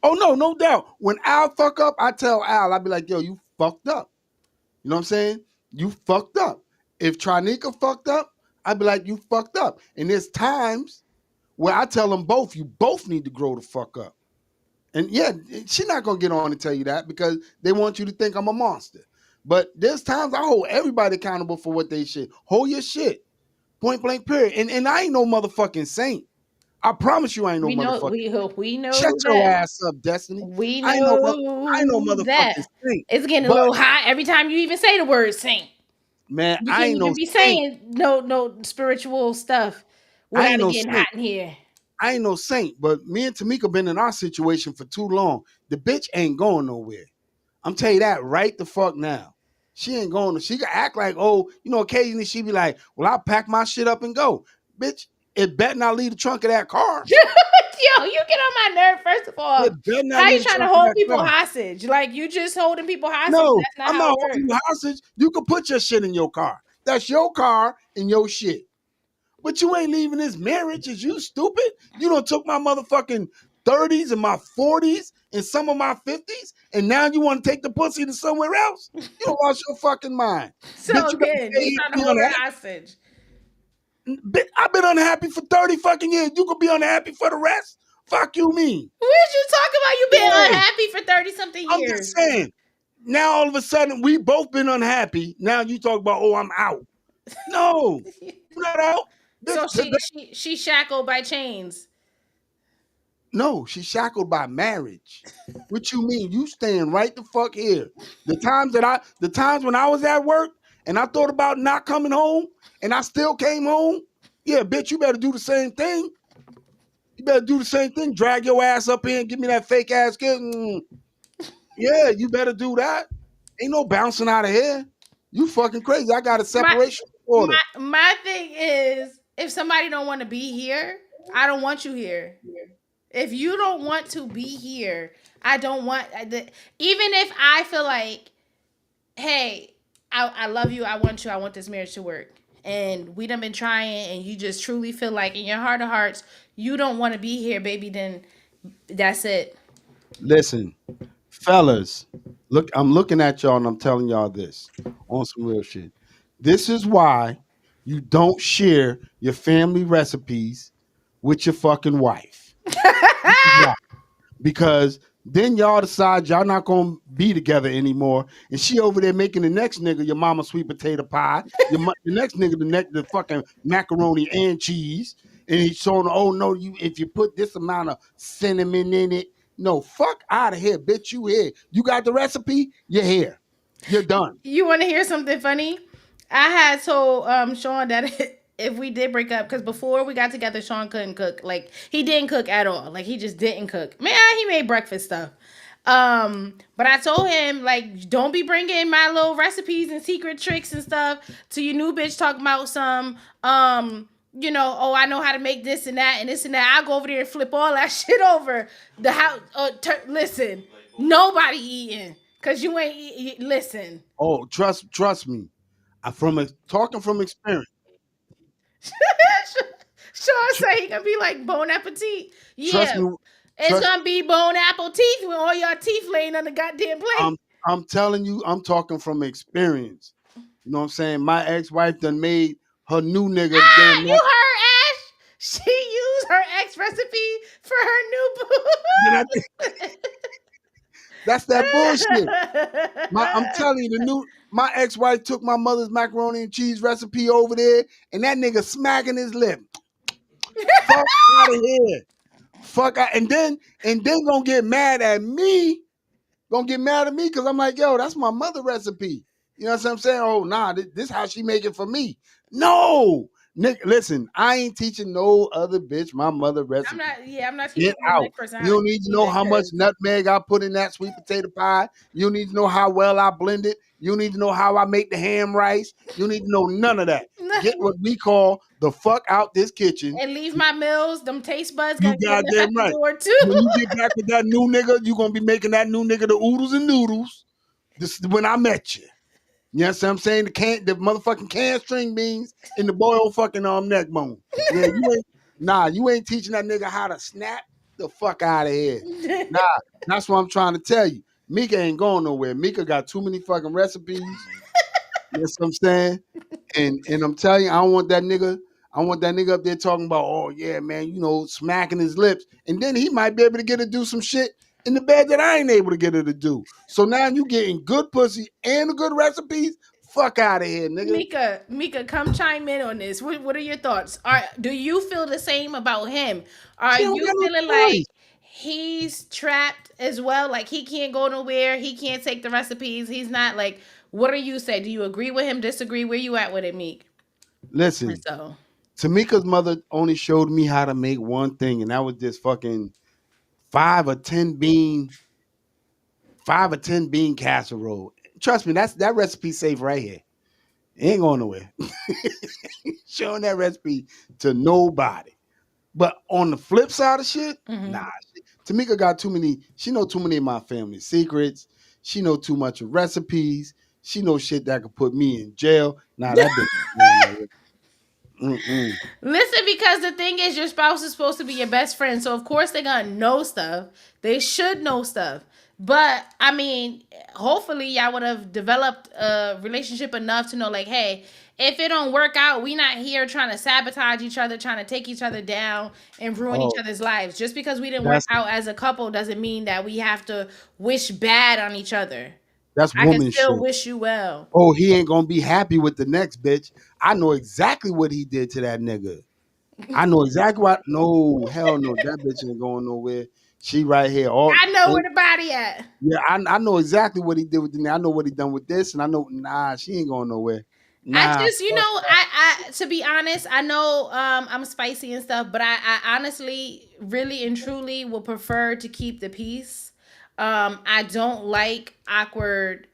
Oh no, no doubt. When Al fuck up, I tell Al, I be like, yo, you fucked up. You know what I'm saying? You fucked up. If Trinika fucked up, I'd be like, you fucked up. And there's times where I tell them both, you both need to grow the fuck up. And yeah, she's not gonna get on and tell you that because they want you to think I'm a monster. But there's times I hold everybody accountable for what they shit. Hold your shit. Point blank period. And I ain't no motherfucking saint. I promise you I ain't no We know motherfucking saint. we Shut know your that. ass up, Destiny. We I ain't no mother I ain't no know motherfucking that. saint. It's getting a But little hot every time you even say the word saint. man, You I can't ain't no even be saint. saying no spiritual stuff I without ain't it no getting hot saint. in here. I ain't no saint. But me and Tamika been in our situation for too long. The bitch ain't going nowhere. I'm telling you that right the fuck now. She ain't going to, she can act like, oh, occasionally she be like, well, I'll pack my shit up and go. Bitch, it better not leave the trunk of that car. Yo, you get on my nerve. First of It all, better not how you leave the trying to trunk of hold that people car. hostage? Like you just holding people hostage? No, That's not I'm how not it holding works. you hostage. You can put your shit in your car. That's your car and your shit. But you ain't leaving this marriage. Is you stupid? You done took my motherfucking 30s and my 40s and some of my 50s, and now you want to take the pussy to somewhere else? You don't lost your fucking mind. Bitch, So you better again, stay you here trying and to be hold her unhappy. hostage. Bitch, I've been unhappy for 30 fucking years. You could be unhappy for the rest? Fuck you mean? What you talking about? You been No, unhappy for 30 something I'm just years. saying. Now all of a sudden we both been unhappy. Now you talk about, oh, I'm out. No, you're not out. Bitch, So she shackled by chains. no, she's shackled by marriage. What you mean? You staying right the fuck here. The times when I was at work and I thought about not coming home and I still came home, yeah, bitch, you better do the same thing. You better do the same thing. Drag your ass up here and give me that fake ass kid. Yeah, you better do that. Ain't no bouncing out of here. You fucking crazy. I got a My separation order. my thing is if somebody don't want to be here, I don't want you here. If you don't want to be here, I don't want even if I feel like, hey, I love you, I want you, I want this marriage to work. And we done been trying and you just truly feel like in your heart of hearts you don't want to be here, baby, then that's it. Listen, fellas, look, I'm looking at y'all and I'm telling y'all this on some real shit. This is why you don't share your family recipes with your fucking wife. This is why. Because then y'all decide y'all not gonna be together anymore, and she over there making the next nigga your mama sweet potato pie, the next nigga the fucking macaroni and cheese, and he's showing, oh no, you if you put this amount of cinnamon in it, no, fuck out of here, bitch, you here, you got the recipe, you're here, you're done. You want to hear something funny? I had told Sean that if we did break up, because before we got together, Sean couldn't cook. Like he didn't cook at all. Like he just didn't cook. Man, he made breakfast stuff. But I told him like, don't be bringing my little recipes and secret tricks and stuff to your new bitch. Talking about some oh, I know how to make this and that and this and that. I'll go over there and flip all that shit over the house. Listen, nobody eating. Cause you ain't listen. Oh, trust me, talking from experience. Sean Tr- say he gonna be like Bon Appetit. trust Yeah, me, it's trust. gonna be Bon Apple teeth with all your teeth laying on the goddamn plate. I'm I'm telling you, I'm talking from experience. You know what I'm saying? My ex-wife done made her new nigga Ah, damn you neck. heard Ash? She used her ex recipe for her new Then I think boo. that's that bullshit. I'm telling you, my ex-wife took my mother's macaroni and cheese recipe over there, and that nigga smacking his lip. Fuck out of here. Fuck out, and then gonna get mad at me. Gonna get mad at me because I'm like, yo, that's my mother recipe. You know what I'm saying? Oh, nah, this how she make it for me. No, Nick, listen, I ain't teaching no other bitch my mother I'm recipe. not. Yeah, I'm not Get teaching the out. next person how You to don't cook need to know either. how much Cause nutmeg I put in that sweet potato pie. You don't need to know how well I blend it. You don't need to know how I make the ham rice. You don't need to know none of that. Get what we call the fuck out this kitchen. and leave my meals. Them taste buds You gonna get left goddamn at the right. door too. When you get back with that new nigga, you gonna be making that new nigga the oodles and noodles. This is when I met you. You know what I'm saying? The motherfucking can string beans in the boiled fucking neck bone. Yeah, you ain't teaching that nigga how to snap the fuck out of here. Nah, that's what I'm trying to tell you. Mika ain't going nowhere. Mika got too many fucking recipes. You know what I'm saying? And I'm telling you, I don't want that nigga. I want that nigga up there talking about, oh yeah, man, smacking his lips, and then he might be able to get her to do some shit in the bed that I ain't able to get her to do. So now you getting good pussy and good recipes. Fuck out of here, nigga. Mika, come chime in on this. What are your thoughts? Do you feel the same about him? Are She don't you got feeling no like choice. he's trapped as well? Like he can't go nowhere. He can't take the recipes. He's not like. What do you say? Do you agree with him? Disagree? Where you at with it, Meek? Listen, So Tamika's mother only showed me how to make one thing, and that was this fucking five or ten bean, 5 or 10 bean casserole. Trust me, that recipe safe right here. Ain't going nowhere. Showing that recipe to nobody. But on the flip side of shit, nah. mhm. Tamika got too many. She know too many of my family secrets. She know too much of recipes. She know shit that could put me in jail. Nah, that bitch ain't going nowhere. Mm-mm. Listen, because the thing is, your spouse is supposed to be your best friend, so of course they're gonna know stuff. They should know stuff. But I mean, hopefully y'all would have developed a relationship enough to know, like, hey, if it don't work out, we not here trying to sabotage each other, trying to take each other down and ruin each Oh, other's lives. Just because we didn't work that's out as a couple doesn't mean that we have to wish bad on each other. that's I can woman still shit. wish you well. Oh, he ain't gonna be happy with the next bitch. I know exactly what he did to that nigga. I know exactly what. No, hell no, that bitch ain't going nowhere. She right here. All I know where and the body at. yeah, I know exactly what he did with the. I know what he done with this, and I know. Nah, she ain't going nowhere. I Nah, just, fuck I to be honest, I know I'm spicy and stuff, but I honestly, really and truly will prefer to keep the peace. I don't like awkward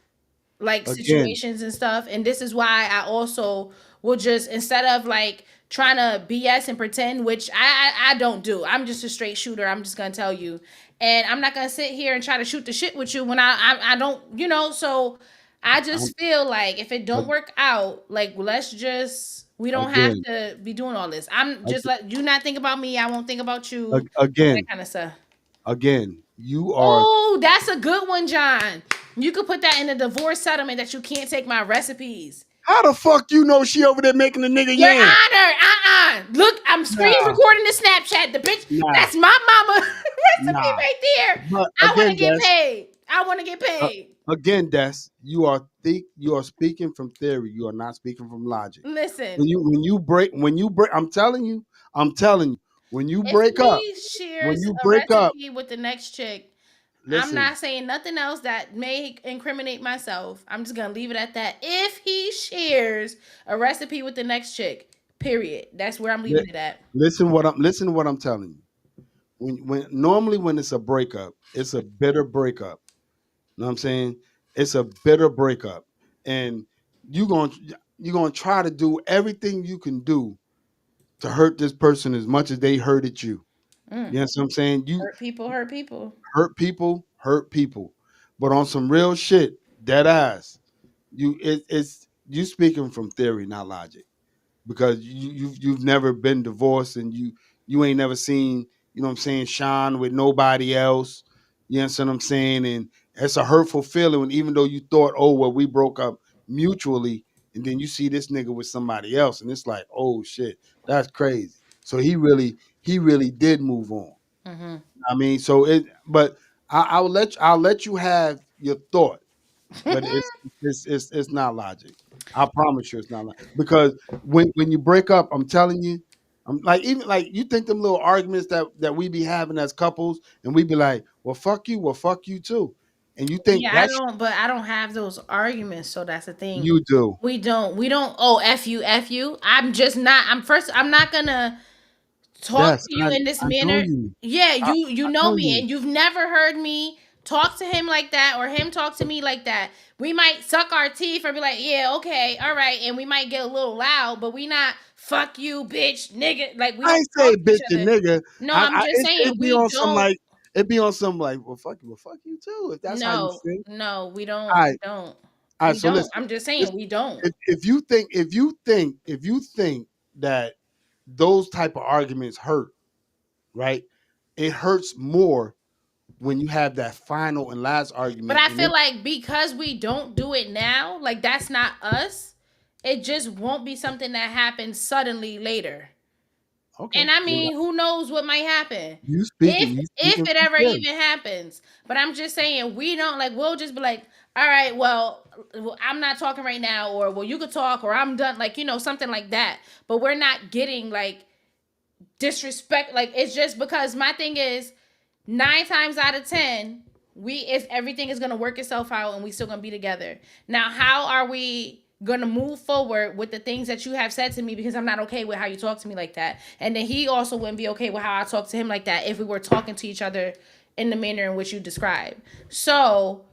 like again. situations and stuff. And this is why I also will just instead of like trying to BS and pretend, which I don't do. I'm just a straight shooter. I'm just gonna tell you, and I'm not gonna sit here and try to shoot the shit with you when I don't, So I I'm just feel like if it don't work out, like let's just we don't have again. to be doing all this. I'm just ag- let you not think about me. I won't think about you. That Again. kind of stuff. Again. You are. Oh, that's a good one, John. You could put that in a divorce settlement that you can't take my recipes. How the fuck you know she over there making the nigga Your yam? Honor, Look, I'm screen Nah, recording the Snapchat. The bitch, nah, that's my mama recipe nah. right there. But I want to again, get Des. paid. I want to get Uh, paid. again, Des. You are speaking from theory. You are not speaking from logic. Listen, When you break, I'm telling you, when you if break up, he when shares you a break up, recipe with the next chick, I'm listen, not saying nothing else that may incriminate myself. I'm just gonna leave it at that. If he shares a recipe with the next chick, period. That's where I'm li- leaving it at. listen to what I'm telling you. When normally when it's a breakup, it's a bitter breakup. You know what I'm saying? It's a bitter breakup, and you going you're gonna try to do everything you can do to hurt this person as much as they hurted you. Mm. You know what I'm saying? You Hurt people, hurt people. hurt people, but on some real shit, dead ass. It's you speaking from theory, not logic, because you've never been divorced and you ain't never seen, what I'm saying, Sean with nobody else. You understand what I'm saying? And it's a hurtful feeling when, even though you thought, oh well, we broke up mutually, and then you see this nigga with somebody else, and it's like, oh shit, that's crazy. So he really did move on. Mm-hmm. I mean, but I'll let you have your thought, but it's not logic. I promise you, it's not logic. Because when you break up, I'm telling you, I'm like, even like, you think them little arguments that we be having as couples, and we be like, well fuck you too. And you think Yeah, I that's don't, but I don't have those arguments, so that's the thing. you do. We don't, oh, F you. I'm just not, I'm not gonna talk Yes, to you in this I know manner. you. Yeah, I, you I know know me you. and you've never heard me talk to him like that or him talk to me like that. We might suck our teeth or be like, yeah, okay, all right, and we might get a little loud, but we not fuck you, bitch, nigga. Like we I don't ain't talk say to each bitch and other. nigga. No, I'm just saying It be we on some don't. like it be on some like well fuck you too if that's how you No, feel. no, we All don't. We right, don't. all right. We So don't. listen, I'm just saying we don't. if you think that those type of arguments hurt, right? It hurts more when you have that final and last But argument, I and feel it like because we don't do it now, like that's not us. It just won't be something that happens suddenly later. okay. And I Well, mean, who knows what might happen you if speaking it from ever experience. even happens. But I'm just saying we don't like. We'll just be like, all right, well, I'm not talking right now, or well, you could talk, or I'm done. Like something like that. But we're not getting like disrespect. Like it's just because my thing is 9 times out of 10 we if everything is going to work itself out and we still going to be together. Now how are we going to move forward with the things that you have said to me, because I'm not okay with how you talk to me like that, and then he also wouldn't be okay with how I talk to him like that if we were talking to each other in the manner in which you describe. So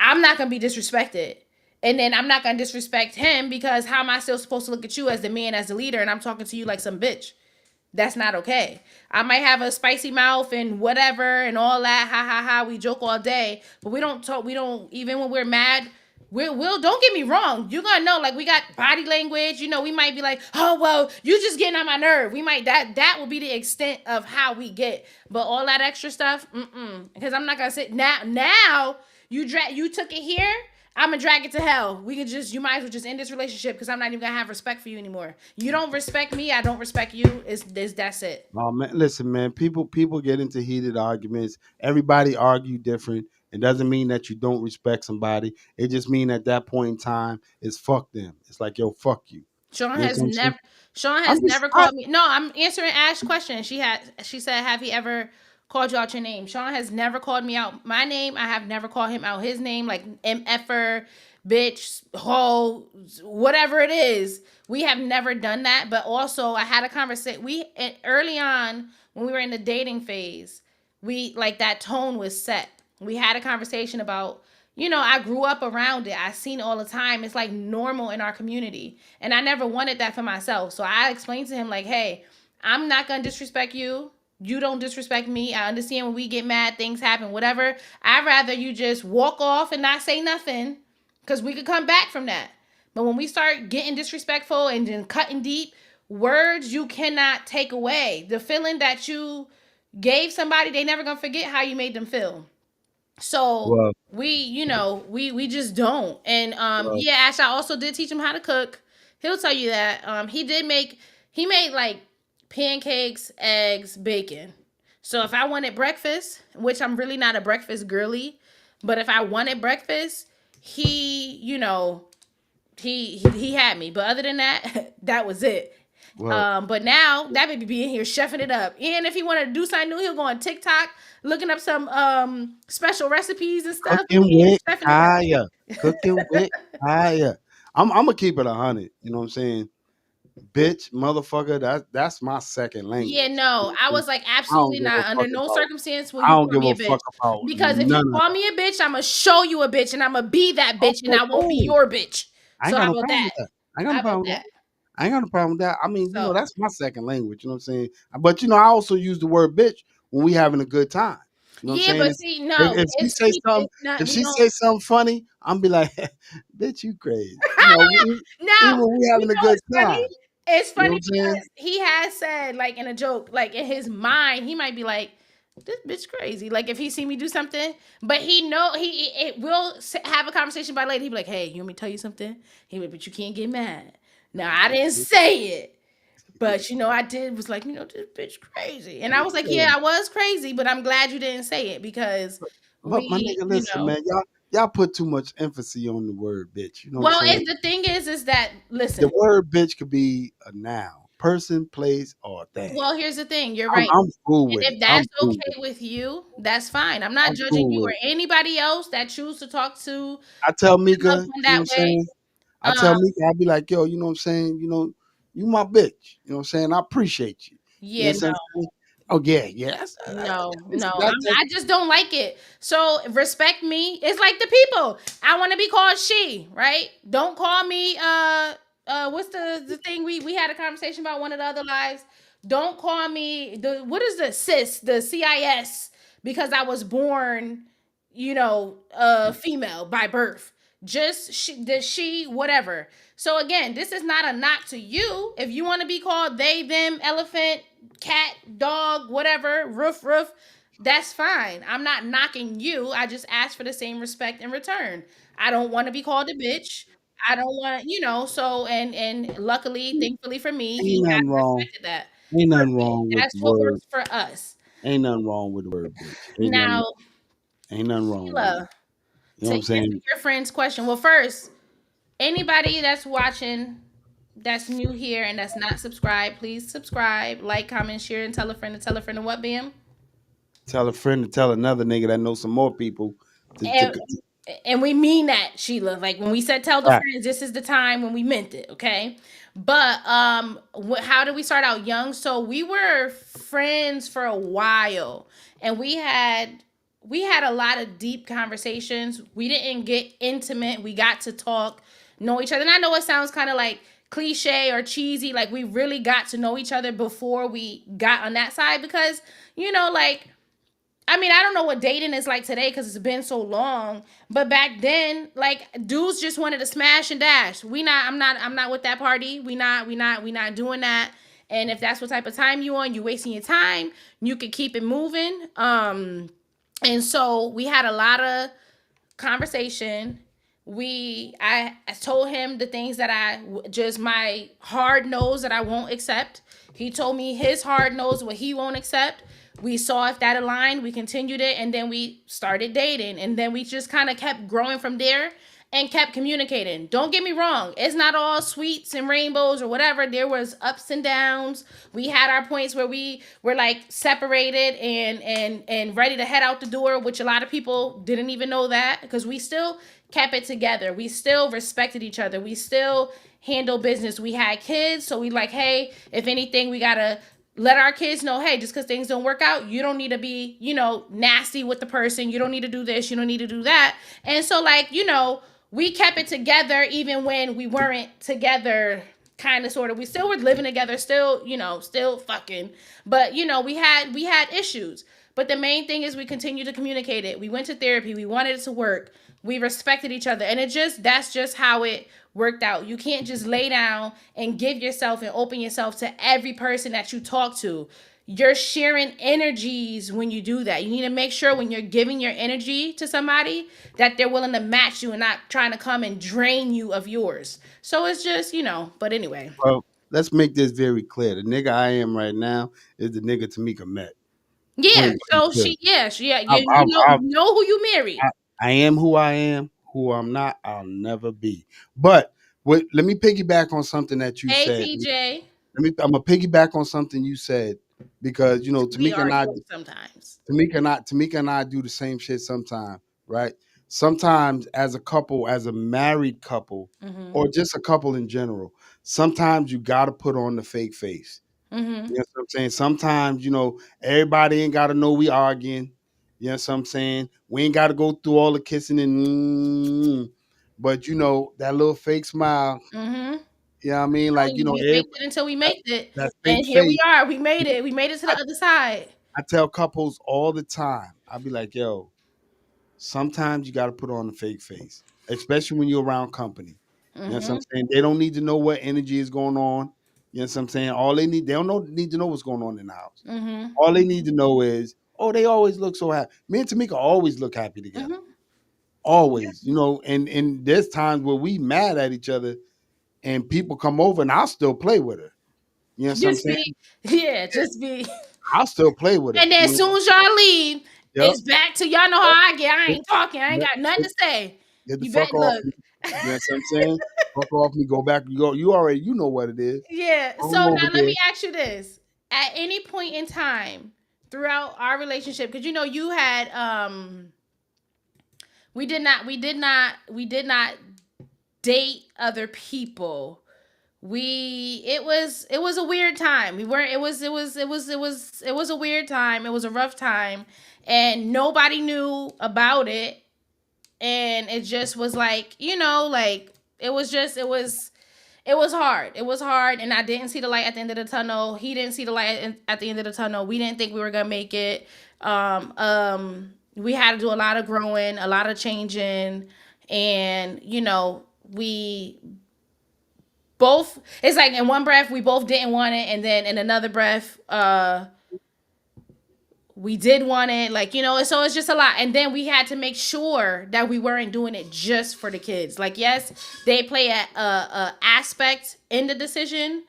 I'm not going to be disrespected, and then I'm not going to disrespect him, because how am I still supposed to look at you as the man, as the leader, and I'm talking to you like some bitch? That's not okay. I might have a spicy mouth and whatever and all that. Ha ha ha. We joke all day, but we don't talk. We don't, even when we're mad. We'll don't get me wrong. You're gonna know, like we got body language. We might be like, oh well, you just getting on my nerve. We might that will be the extent of how we get. But all that extra stuff, because I'm not gonna sit now. Now you took it here. I'm gonna drag it to hell. We could just, you might as well just end this relationship, because I'm not even gonna have respect for you anymore. You don't respect me, I don't respect you. Is that's it. Oh man, listen, man. People get into heated arguments. Everybody argue different. It doesn't mean that you don't respect somebody. It just mean at that point in time, it's fuck them. It's like yo, fuck you. Sean You know has what I'm saying? never Sean I'm has just, never called me. No, I'm answering Ash's question. She said, have he ever called you out your name? Sean has never called me out my name. I have never called him out his name, like mf'er, bitch, hoe, whatever it is. We have never done that. But also I had a conversation, early on when we were in the dating phase, we like that tone was set. We had a conversation about, I grew up around it. I seen it all the time. It's like normal in our community. And I never wanted that for myself. So I explained to him, like, hey, I'm not going to disrespect you. You don't disrespect me. I understand when we get mad, things happen, whatever. I'd rather you just walk off and not say nothing, because we could come back from that. But when we start getting disrespectful and then cutting deep, words you cannot take away. The feeling that you gave somebody, they never going to forget how you made them feel. So well, we just don't. And well, yeah, Ash, I also did teach him how to cook. He'll tell you that. He made like pancakes, eggs, bacon. So if I wanted breakfast, which I'm really not a breakfast girly, but if I wanted breakfast, he, he had me. But other than that, that was it. well. But now that baby be in here chefing it up. And if he wanted to do something new, he'll go on TikTok looking up some special recipes and stuff. Cooking He is with chefing it Kaya. up. Cooking with Kaya. I'm gonna keep it 100. You know what I'm saying? Bitch, motherfucker. That's my second Yeah, language. You no, know I what I'm saying? was like, I don't absolutely give a not. Under fuck no about. circumstance will I you don't call give me a a bitch. fuck about Because if you none of call that. me a bitch, I'm gonna show you a bitch, and I'm gonna be that bitch, and Okay, I won't be cool. your bitch. I ain't So got how no about problem that? with that. I ain't got no How about problem with that. that? I ain't got no problem with that. I mean, So that's my second language. You know what I'm saying? But I also use the word bitch when we having a good time. You know what I'm yeah, saying? but see, no, If she say something, it's not. if We she don't. say something funny, I'm be like, bitch, you crazy. Even Now, when we you having a know good what's funny? time. It's You know funny what I'm saying? because he has said, like in a joke, like in his mind, he might be like, "This bitch crazy." Like if he see me do something, but he know he it will have a conversation by later. He be like, "Hey, you want me to tell you something?" He would, but you can't get mad. Now I didn't say it, but I did was like, this bitch crazy, and I was like, yeah, I was crazy, but I'm glad you didn't say it because But my we, nigga, listen, man, y'all put too much emphasis on the word bitch. You know what I'm Well, saying? the thing is that The listen. word bitch could be a noun. person, place, or thing. Well, here's the thing. You're right. I'm cool with And it. if that's I'm cool with okay it. with you, that's fine. I'm not I'm judging cool you with or it. anybody else that choose to talk to I tell their loved Mika, one you know what that I'm way. saying? I tell Um, Mika, I'll be like, yo, you know what I'm saying? You my bitch. You know what I'm saying? I appreciate you. You know yeah, what I'm saying? Oh yeah, yeah. no, no, That's I just don't like it. So respect me. It's like the people. I want to be called she, right? Don't call me what's the thing we had a conversation about one of the other lives. Don't call me the what is the cis, the CIS because I was born, female by birth. Just she, whatever. So again, this is not a knock to you. If you want to be called they, them, elephant, cat, dog, whatever, roof, that's fine. I'm not knocking you. I just ask for the same respect in return. I don't want to be called a bitch. I don't want, so and luckily, thankfully for me, he ain't has nothing wrong. respected that. Ain't nothing Perfect. wrong with That's the what word. works for us. Ain't nothing wrong with the word bitch. Now, Ain't nothing wrong with it. Sheila, You know to what I'm answer saying? your friend's question. Well, first, anybody that's watching that's new here and that's not subscribed, please subscribe, like, comment, share, and tell a friend to tell a friend of what, Bam? Tell a friend to tell another nigga that knows some more people And and we mean that, Sheila. Like when we said tell the right. friends, this is the time when we meant it, okay? But how did we start out young? So we were friends for a while, and we had a lot of deep conversations. We didn't get intimate. We got to talk, know each other. And I know it sounds kind of like cliche or cheesy. Like we really got to know each other before we got on that side because like I mean, I don't know what dating is like today because it's been so long. But back then, like dudes just wanted to smash and dash. We not. I'm not with that party. We not doing that. And if that's what type of time you on, you wasting your time. You could keep it moving. And so we had a lot of conversation. I told him the things that just my hard nose that I won't accept. He told me his hard nose what he won't accept. We saw if that aligned, we continued it, and then we started dating, and then we just kind of kept growing from there and kept communicating. Don't get me wrong, it's not all sweets and rainbows or whatever. There was ups and downs. We had our points where we were like separated and ready to head out the door, which a lot of people didn't even know that because we still kept it together. We still respected each other. We still handle business. We had kids, so we like, hey, if anything, we gotta let our kids know, hey, just because things don't work out, you don't need to be, nasty with the person. You don't need to do this. You don't need to do that. And so, like, we kept it together even when we weren't together, kind of, sort of. We still were living together, still, still fucking. But, we had issues. But the main thing is we continued to communicate it. We went to therapy. We wanted it to work. We respected each other. And that's just how it worked out. You can't just lay down and give yourself and open yourself to every person that you talk to. You're sharing energies when you do that. You need to make sure when you're giving your energy to somebody that they're willing to match you and not trying to come and drain you of yours. So it's just, but anyway. Well, let's make this very clear. The nigga I am right now is the nigga Tamika met. Yeah. Point blank So period. yeah, I, you I, know I, you know who you married. I am who I am. Who I'm not, I'll never be. But let me piggyback on something that you Hey said. TJ. I'm gonna piggyback on something you said because We argue sometimes. Tamika and I do the same shit sometimes, right? Sometimes as a couple, as a married couple, Mm-hmm. or just a couple in general, sometimes you gotta put on the fake face. Mm-hmm. You know what I'm saying? Sometimes, everybody ain't gotta know we arguing. You know what I'm saying? We ain't gotta go through all the kissing and but that little fake smile, Mm-hmm. you know what I mean? Like, We faked it until we that, made it. that And fake here we face. are. We made it. We made it to the other side. I tell couples all the time, I'll be like, yo, sometimes you got to put on a fake face, especially when you're around company. You know what I'm Mm-hmm. saying? They don't need to know what energy is going on. You know what I'm saying? They don't need to know what's going on in the house. Mm-hmm. All they need to know is, oh, they always look so happy. Me and Tamika always look happy together. Mm-hmm. Always, and there's times where we mad at each other and people come over and I'll still play with her. You know what I'm Just saying? be, yeah, just be. I'll still play with her. And then as soon as y'all leave, Yep. it's back to y'all know how I get. I ain't talking. I ain't Yep. got nothing to say. Get the You bet. fuck off Look, me. You know what I'm saying? Fuck off me, go back. You already, you know what it is. Yeah. Go So on over now let there. me ask you this: at any point in time throughout our relationship, because you know you had we did not date other people. It was a weird time. We weren't it was a weird time. It was a rough time, and nobody knew about it, and it just was like, like it was hard. It was hard, and I didn't see the light at the end of the tunnel. He didn't see the light at the end of the tunnel. We didn't think we were gonna make it. We had to do a lot of growing, a lot of changing, and we both. It's like in one breath we both didn't want it, and then in another breath, we did want it, like, so it's just a lot. And then we had to make sure that we weren't doing it just for the kids. Like, yes, they play a aspect in the decision,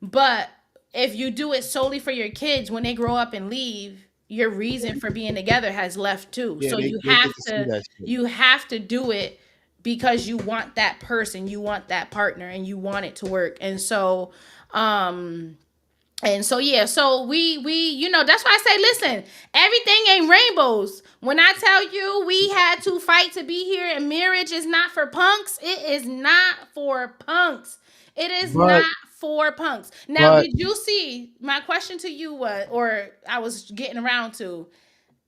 but if you do it solely for your kids, when they grow up and leave, your reason for being together has left too. Yeah, So you they have get to see to that shit. you have to do it because you want that person, you want that partner, and you want it to work. And so yeah, so we that's why I say, listen, everything ain't rainbows. When I tell you we had to fight to be here, and marriage is not for punks, it is not for punks. It is not But for punks. Now, but did you see my question to you? What, or I was getting around to,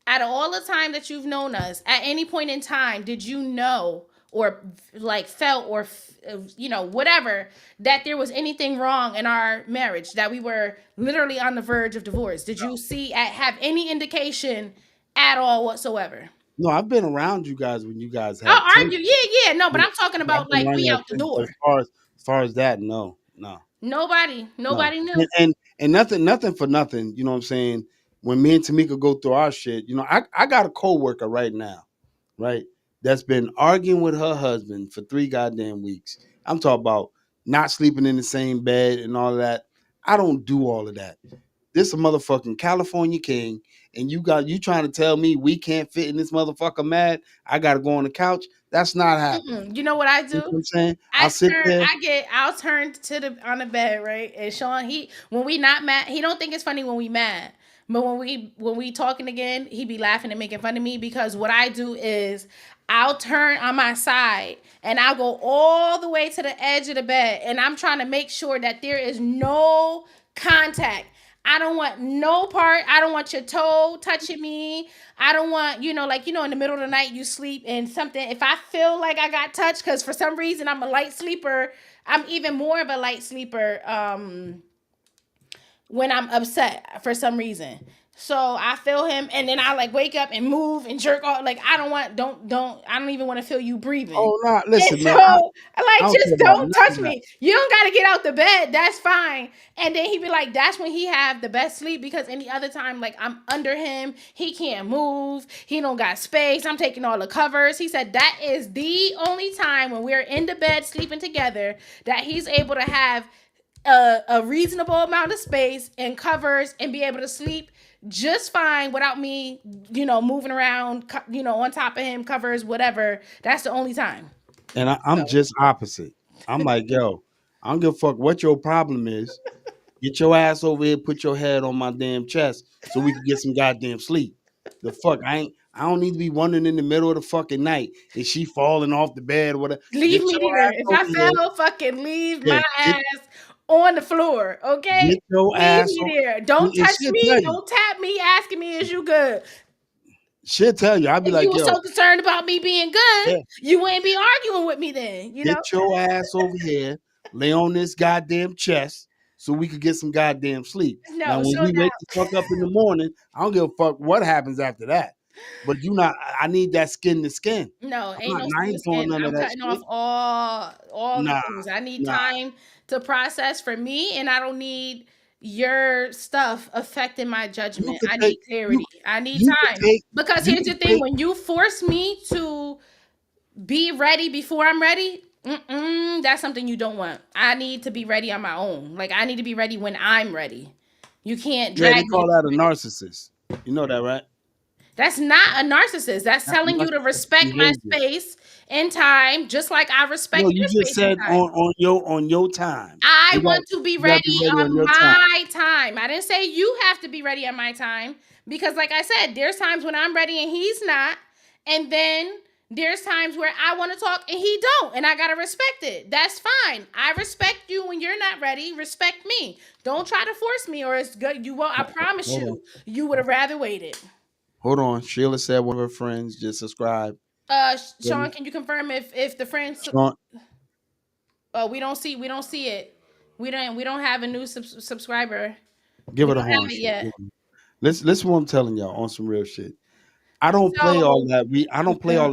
out of all the time that you've known us, at any point in time, did you know, or like felt, or whatever, that there was anything wrong in our marriage, that we were literally on the verge of divorce? Did you see, have any indication at all whatsoever? no, I've been around you guys when you guys had I'll argue, tension. yeah, no, but Yeah, I'm talking I've about been like around we you had out the tension. But door. as far as that, no, no. No. Nobody knew. And nothing for nothing, you know what I'm saying? When me and Tamika go through our shit, I got a coworker right now, right? That's been arguing with her husband for 3 goddamn weeks. I'm talking about not sleeping in the same bed and all of that. I don't do all of that. This a motherfucking California king, and you trying to tell me we can't fit in this motherfucker mad? I gotta go on the couch. That's not happening. Mm-mm. You know what I You know do? what I'm saying? I'll sit there. I'll turn to the on the bed, right? And Sean, when we not mad, he don't think it's funny when we mad. But when we talking again, he be laughing and making fun of me, because what I do is I'll turn on my side and I'll go all the way to the edge of the bed, and I'm trying to make sure that there is no contact. I don't want no part. I don't want your toe touching me. I don't want, like, in the middle of the night you sleep and something. If I feel like I got touched, because for some reason I'm a light sleeper, I'm even more of a light sleeper when I'm upset for some reason. So I feel him, and then I like wake up and move and jerk off. Like, I don't want, don't, I don't even want to feel you breathing. Oh no, And listen, so man. I like, don't care just about don't none touch of that. me. You don't gotta get out the bed. That's fine. And then he be like, that's when he have the best sleep, because any other time, like, I'm under him, he can't move. He don't got space. I'm taking all the covers. He said that is the only time when we're in the bed sleeping together that he's able to have a reasonable amount of space and covers and be able to sleep just fine without me, moving around, on top of him, covers, whatever. That's the only time. And I'm So just opposite. I'm like, yo, I don't give a fuck what your problem is. Get your ass over here, put your head on my damn chest so we can get some goddamn sleep. The fuck, I don't need to be wondering in the middle of the fucking night. Is she falling off the bed or whatever? leave Get me your there. ass If over I here. fell, fucking leave Yeah, my ass on the floor. Okay? get your Leave ass me over. there. Don't And touch she'll me. tell you. Don't tap me asking me, is you good? She'll tell you. I'll be If you like, were yo, so concerned about me being good, yeah, you wouldn't be arguing with me then, get your ass over here, lay on this goddamn chest so we could get some goddamn sleep. Now, No, when so we now, wake the fuck up in the morning, I don't give a fuck what happens after that. But you not, I need that skin to skin. no, I'm ain't not, no I skin to ain't doing skin. none of I'm that cutting off shit. all the Nah, things. I need nah. time to process for me, and I don't need your stuff affecting my You judgment. could I take need you clarity. I need you could time. take Because you here's the could thing: take when you force me to be ready before I'm ready, that's something you don't want. I need to be ready on my own. Like, I need to be ready when I'm ready. You can't yeah, they drag me to call be that a ready. narcissist. You know that, right? That's not a narcissist. That's That's telling you to narcissistic respect my behavior. space and time, just like I No, respect you your just space and said time. on your time. I You got want to be you got to be ready ready on on your time. my time. I didn't say you have to be ready at my time because, like I said, there's times when I'm ready and he's not, and then there's times where I want to talk and he don't, and I gotta respect it. That's fine. I respect you when you're not ready. Respect me. Don't try to force me, or it's good. You won't. I promise Hold on. you, you would have rather waited. Hold on. Sheila said one of her friends just subscribed. Sean, can you confirm if the friends? Sean, Oh, we don't see it. We don't have a new subscriber. give We her the don't horn. have it Sheila. yet. Listen what I'm telling y'all on some real shit. So, I don't play all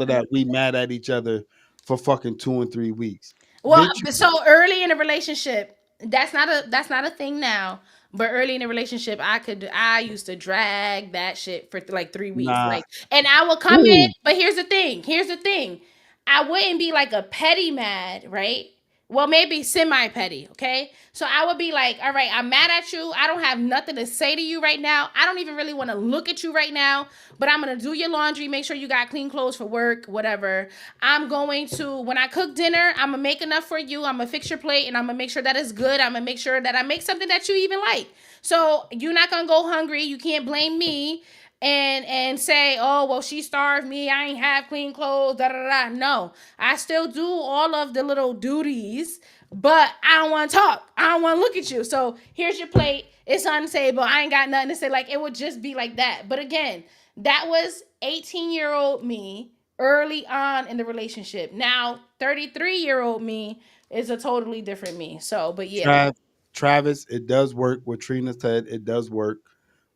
of that. We mad at each other for fucking 2 and 3 weeks. well, Bitch, so early in a relationship, that's not a thing now. But early in a relationship, I used to drag that shit for like 3 weeks, nah. like, and I will come in. Ooh. But here's the thing, I wouldn't be like a petty mad, right? Well, maybe semi petty, okay? So I would be like, all right, I'm mad at you. I don't have nothing to say to you right now. I don't even really want to look at you right now, but I'm going to do your laundry, make sure you got clean clothes for work, whatever. I'm going to, when I cook dinner, I'm going to make enough for you. I'm going to fix your plate and I'm going to make sure that it's good. I'm going to make sure that I make something that you even like. So you're not going to go hungry. You can't blame me and say, oh well, she starved me, I ain't have clean clothes, da da da. No, I still do all of the little duties, but I don't want to talk. I don't want to look at you. So here's your plate. It's on the table. I ain't got nothing to say. Like, it would just be like that. But again, that was 18-year-old me early on in the relationship. Now 33-year-old me is a totally different me. So, but yeah. Trav, Travis, it does work. What Trina said, it does work.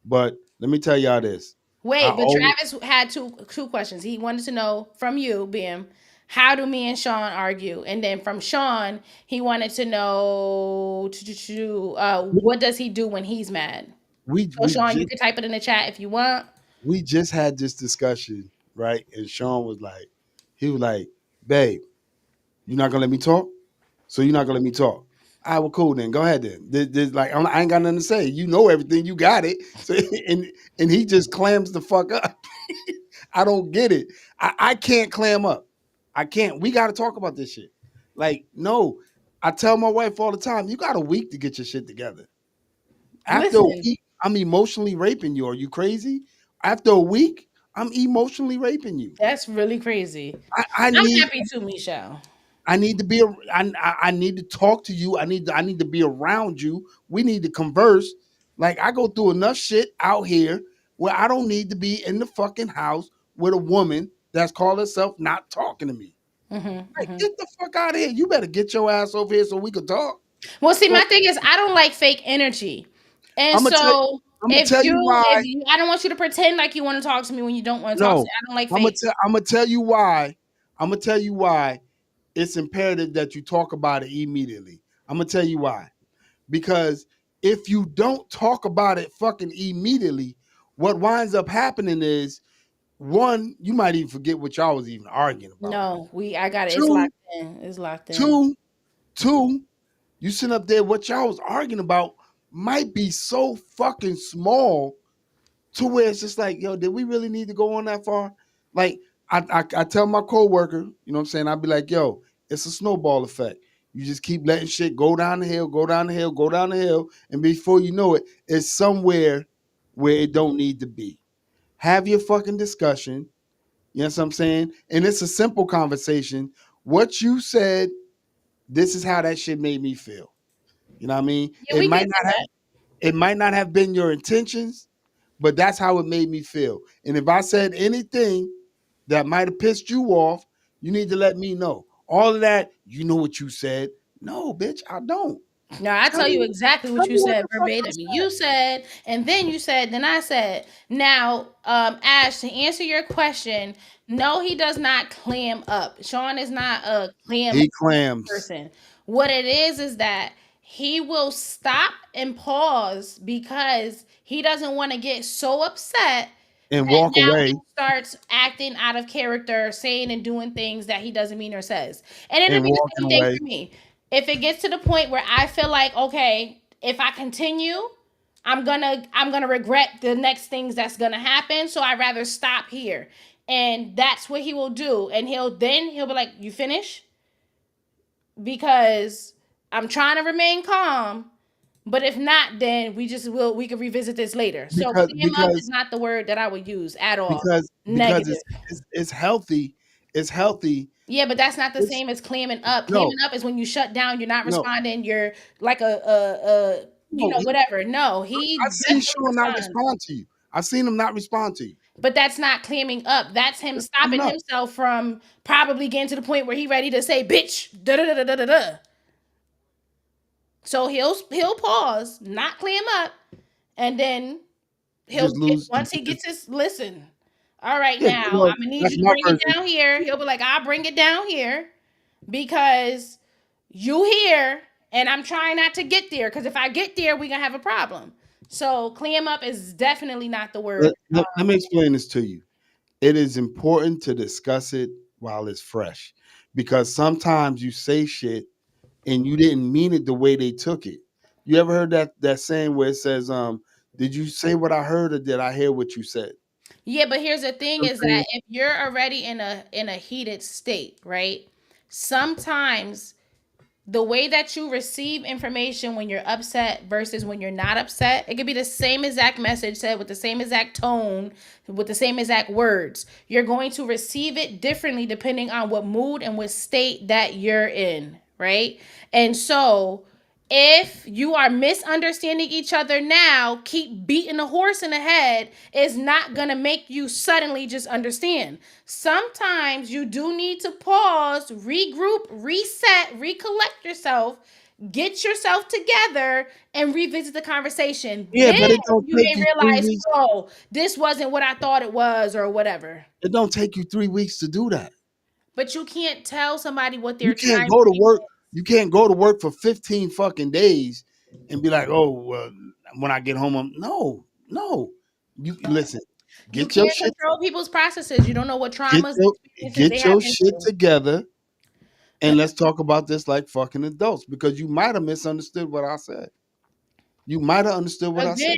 But let me tell y'all this. I Wait, but always Travis had two questions. He wanted to know from you, Bim, how do me and Sean argue? And then from Sean, he wanted to know what does he do when he's mad? we So we Sean, you just can type it in the chat if you want. we just had this discussion, right? And Sean was like, he was like, babe, you're not gonna let me talk? So you're not gonna let me talk. I well, cool then. Go ahead then. Like I ain't got nothing to say. You know everything. You got it. So and he just clams the fuck up. I don't get it. I can't clam up. I can't. We got to talk about this shit. Like no, I tell my wife all the time. You got a week to get your shit together. After a Listen, week, I'm emotionally raping you. Are you crazy? After a week, I'm emotionally raping you. that's really crazy. I I'm need happy too, Michelle. I need to be. I need to talk to you. I need to be around you. We need to converse. Like I go through enough shit out here where I don't need to be in the fucking house with a woman that's called herself not talking to me. Like Hmm. get the fuck out of here. You better get your ass over here so we can talk. Well, see, So my thing is, I don't like fake energy, and I'm gonna tell so I'm gonna tell you why. I don't want you to pretend like you want to talk to me when you don't want to talk to No, me. I don't like fake. I'm gonna tell you why. I'm gonna tell you why it's imperative that you talk about it immediately. I'm gonna tell you why. Because if you don't talk about it fucking immediately, what winds up happening is one, you might even forget what y'all was even arguing about. No, I got it. It's Two, locked in. It's locked in. two, two, you sit up there, what y'all was arguing about might be so fucking small to where it's just like, yo, did we really need to go on that far? Like, I tell my coworker, you know what I'm saying? I'd be like, yo, it's a snowball effect. You just keep letting shit go down the hill, go down the hill, go down the hill, and before you know it, it's somewhere where it don't need to be. Have your fucking discussion. You know what I'm saying? And it's a simple conversation. What you said, this is how that shit made me feel. You know what I mean? Yeah, we get to that. It might not have been your intentions, but that's how it made me feel. And if I said anything that might have pissed you off, you need to let me know. All of that, you know what you said. No, bitch, I don't. No, I Tell tell you me, exactly tell what me you what said the fuck I verbatim. said. You said, and then you said, then I said. Now, Ash, to answer your question, no, he does not clam up. Sean is not a clam He clams person. What it is that he will stop and pause because he doesn't want to get so upset and that walk now he away starts acting out of character, saying and doing things that he doesn't mean or says. And it'll and be the walking same thing away. for me. If it gets to the point where I feel like, okay, if I continue, I'm gonna regret the next things that's gonna happen. So I'd rather stop here. And that's what he will do. And he'll be like, you finish? Because I'm trying to remain calm. But if not, then we can revisit this later. So because clam up is because not the word that I would use at all. because Negative. it's healthy. It's healthy. Yeah, but that's not the It's same as clamming up. no Clamming up is when you shut down, you're not no responding, you're like a no. whatever. No, he I've seen definitely Sean not responds. respond to you. I've seen him not respond to you. But that's not clamming up. That's him It's coming stopping up. himself from probably getting to the point where he ready to say bitch. Da da da da da da. So he'll pause, not clam up, and then You just lose. once he gets his listen. All right, Yeah, now well, I'm gonna need that's you to my bring it version. down here. He'll be like, I'll bring it down here because you here, and I'm trying not to get there. Because if I get there, we're gonna have a problem. So clam up is definitely not the word. Let me explain this to you. It is important to discuss it while it's fresh, because sometimes you say shit and you didn't mean it the way they took it. You ever heard that saying where it says, "Did you say what I heard, or did I hear what you said?" Yeah, but here's the thing: You know is what I'm that saying? if you're already in a heated state, right? Sometimes the way that you receive information when you're upset versus when you're not upset, it could be the same exact message said with the same exact tone, with the same exact words. You're going to receive it differently depending on what mood and what state that you're in, right? And so if you are misunderstanding each other now, keep beating the horse in the head is not going to make you suddenly just understand. Sometimes you do need to pause, regroup, reset, recollect yourself, get yourself together, and revisit the conversation. Yeah, Then but it don't you take may you three realize, weeks. oh, this wasn't what I thought it was, or whatever. It don't take you 3 weeks to do that. But you can't tell somebody what You their can't time go to frame work. is. You can't go to work for 15 fucking days and be like, "Oh, well, when I get home, I'm no, no." You listen. You Get your can't shit. control people's processes. You don't know what Get traumas and your experiences they get have your been shit through. together, and let's talk about this like fucking adults, because you might have misunderstood what I said. You might have understood what I Again, said.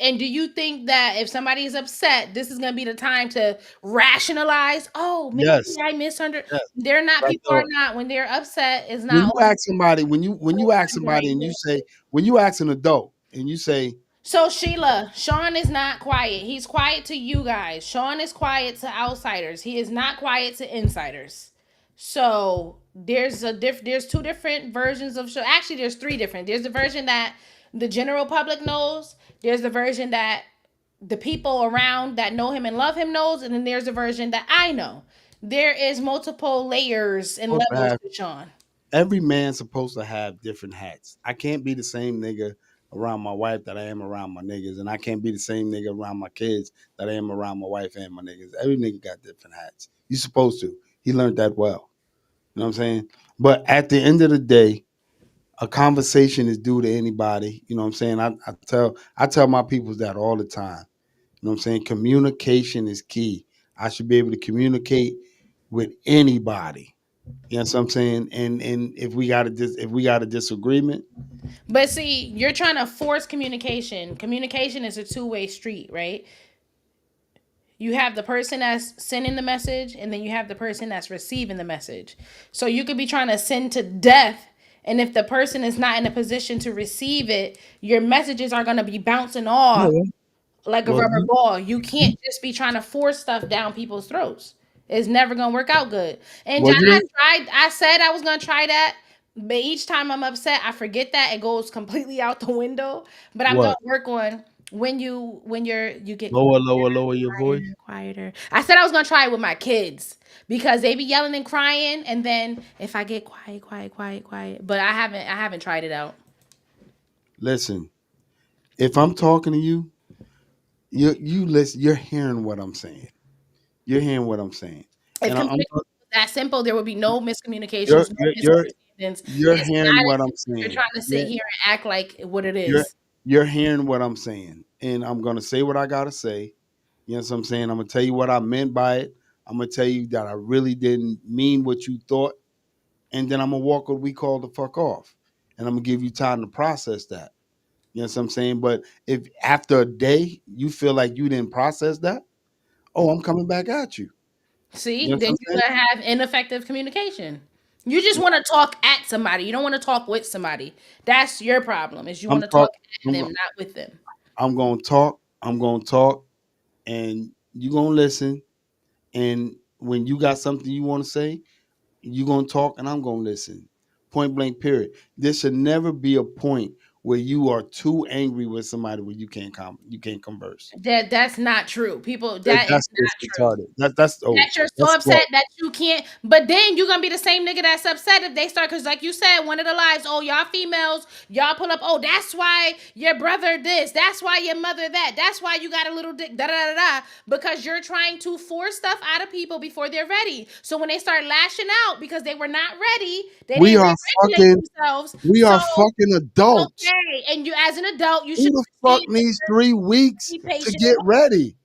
and do you think that if somebody is upset, this is going to be the time to rationalize? Oh, maybe Yes, I misunderstood. yes. They're not. But I People are thought not. When they're upset, is when not you ask somebody, when you ask the right somebody, and you thing. say, when you ask an adult and you say, So Sheila, Sean is not quiet. He's quiet to you guys. Sean is quiet to outsiders. He is not quiet to insiders. So there's two different versions of Sean. Actually, there's three different. There's the version that the general public knows. There's the version that the people around that know him and love him knows, and then there's a version that I know. There is multiple layers and supposed to levels have to Sean. every man's supposed to have different hats. I can't be the same nigga around my wife that I am around my niggas, and I can't be the same nigga around my kids that I am around my wife and my niggas. Every nigga got different hats. You supposed to. He learned that well. You know what I'm saying? But at the end of the day, a conversation is due to anybody. You know what I'm saying? I tell my people that all the time. You know what I'm saying? Communication is key. I should be able to communicate with anybody. You know what I'm saying? And if we got a disagreement, But see, you're trying to force communication. Communication is a two-way street, right? You have the person that's sending the message, and then you have the person that's receiving the message. So you could be trying to send to death, and if the person is not in a position to receive it, your messages are going to be bouncing off no. like a Well, rubber ball. You can't just be trying to force stuff down people's throats. It's never gonna work out good. And well, John, you I didn't tried. I said I was gonna try that, but each time I'm upset, I forget that it goes completely out the window. But I'm gonna what? work on when you get Lower your voice. quieter, quieter. I said I was gonna try it with my kids because they be yelling and crying, and then if I get quiet, quiet, quiet, quiet. But I haven't tried it out. Listen, if I'm talking to you, you listen. You're hearing what I'm saying. You're hearing what I'm saying, If and I'm communication was that simple, there would be no you're miscommunications, no you're you're misunderstandings. you're It's hearing not what as I'm simple as you're saying. trying to sit here and act like what it You're is. you're hearing what I'm saying, and I'm gonna say what I gotta say. You know what I'm saying? I'm gonna tell you what I meant by it. I'm gonna tell you that I really didn't mean what you thought, and then I'm gonna walk what we call the fuck off, and I'm gonna give you time to process that. You know what I'm saying? But if after a day you feel like you didn't process that, oh, I'm coming back at you. You See, know what then I'm you're saying? gonna have ineffective communication. You just want to talk at somebody. You don't want to talk with somebody. That's your problem. Is you I'm want to talk talk. at I'm them, going. not with them. I'm going to talk. I'm going to talk, and you gonna listen. And when you got something you want to say, you gonna talk, and I'm gonna listen. Point blank. Period. There should never be a point where you are too angry with somebody where you can't converse. That's not true. People, that is That's just not true. retarded. That's That you're so that's upset what that you can't. But then you're gonna be the same nigga that's upset if they start. Because like you said, one of the lies. Oh, y'all females, y'all pull up. Oh, that's why your brother this. That's why your mother that. That's why you got a little dick. Da da da da. Because you're trying to force stuff out of people before they're ready. So when they start lashing out because they were not ready, they we didn't are re-regulate fucking. themselves. We So are fucking adults. okay, and you as an adult, you Who should the fuck understand needs 3 weeks be to patient get and ready?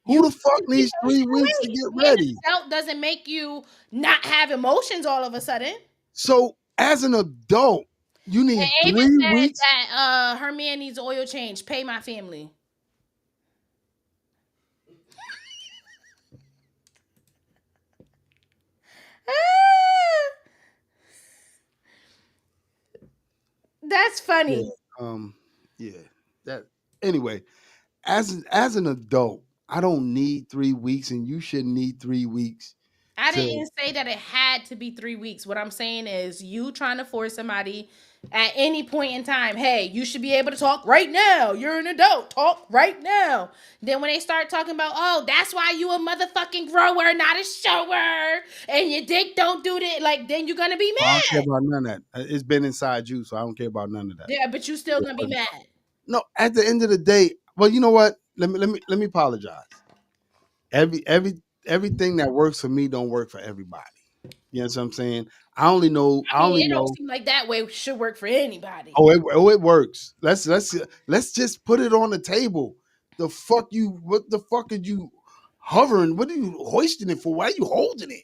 Who you the fuck should be needs three patient and weeks to wait. get Being an ready? adult doesn't make you not have emotions all of a sudden. So as an adult, you And need Ava 3 weeks. said that her man needs oil change. Pay my family. That's Yeah. funny. Um. Yeah. That. Anyway, as an adult, I don't need 3 weeks, and you shouldn't need 3 weeks I to. didn't say that it had to be 3 weeks. What I'm saying is you trying to force somebody at any point in time, hey, you should be able to talk right now. You're an adult. Talk right now. Then when they start talking about, oh, that's why you a motherfucking grower, not a shower, and your dick don't do that, like then you're gonna be I don't care mad. about none of that. It's been inside you, so I don't care about none of that. Yeah, but you still gonna be mad. No, at the end of the day, well, you know what? Let me apologize. Everything that works for me don't work for everybody. You know what I'm saying? I I mean, only it don't know. seem like that way should work for anybody. Oh, it works. Let's just put it on the table. What the fuck are you hovering? What are you hoisting it for? Why are you holding it?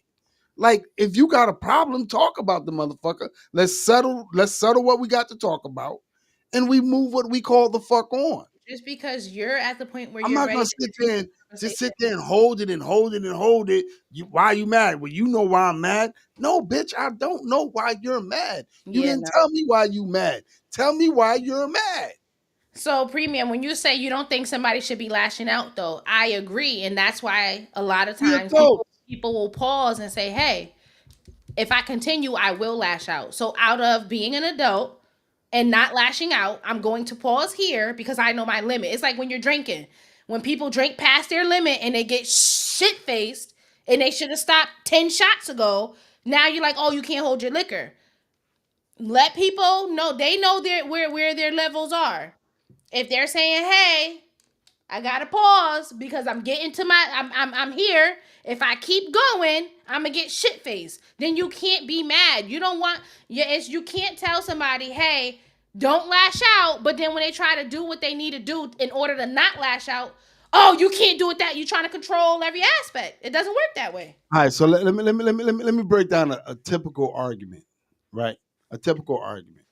Like, if you got a problem, talk about the motherfucker. Let's settle what we got to talk about, and we move what we call the fuck on. Just because you're at the point where I'm you're not ready gonna to sit continue there and the just conversation. sit there and hold it and hold it and hold it. Why are you mad? Well, you know why I'm mad. No, bitch, I don't know why you're mad. You Yeah, didn't no. tell me why you mad. Tell me why you're mad. So, premium, when you say you don't think somebody should be lashing out, though, I agree, and that's why a lot of We times people adults. people will pause and say, "Hey, if I continue, I will lash out." So, out of being an adult and not lashing out, I'm going to pause here because I know my limit. It's like when you're drinking. When people drink past their limit and they get shit faced and they should have stopped 10 shots ago, now you're like, "Oh, you can't hold your liquor." Let people know they know where their levels are. If they're saying, "Hey, I gotta pause because I'm getting to my I'm here. If I keep going, I'm gonna get shit faced." Then you can't be mad. You don't want yeah, it's you can't tell somebody, hey, don't lash out, but then when they try to do what they need to do in order to not lash out, oh, you can't do it that you're trying to control every aspect. It doesn't work that way. All right, so let me break down a typical argument, right? A typical argument.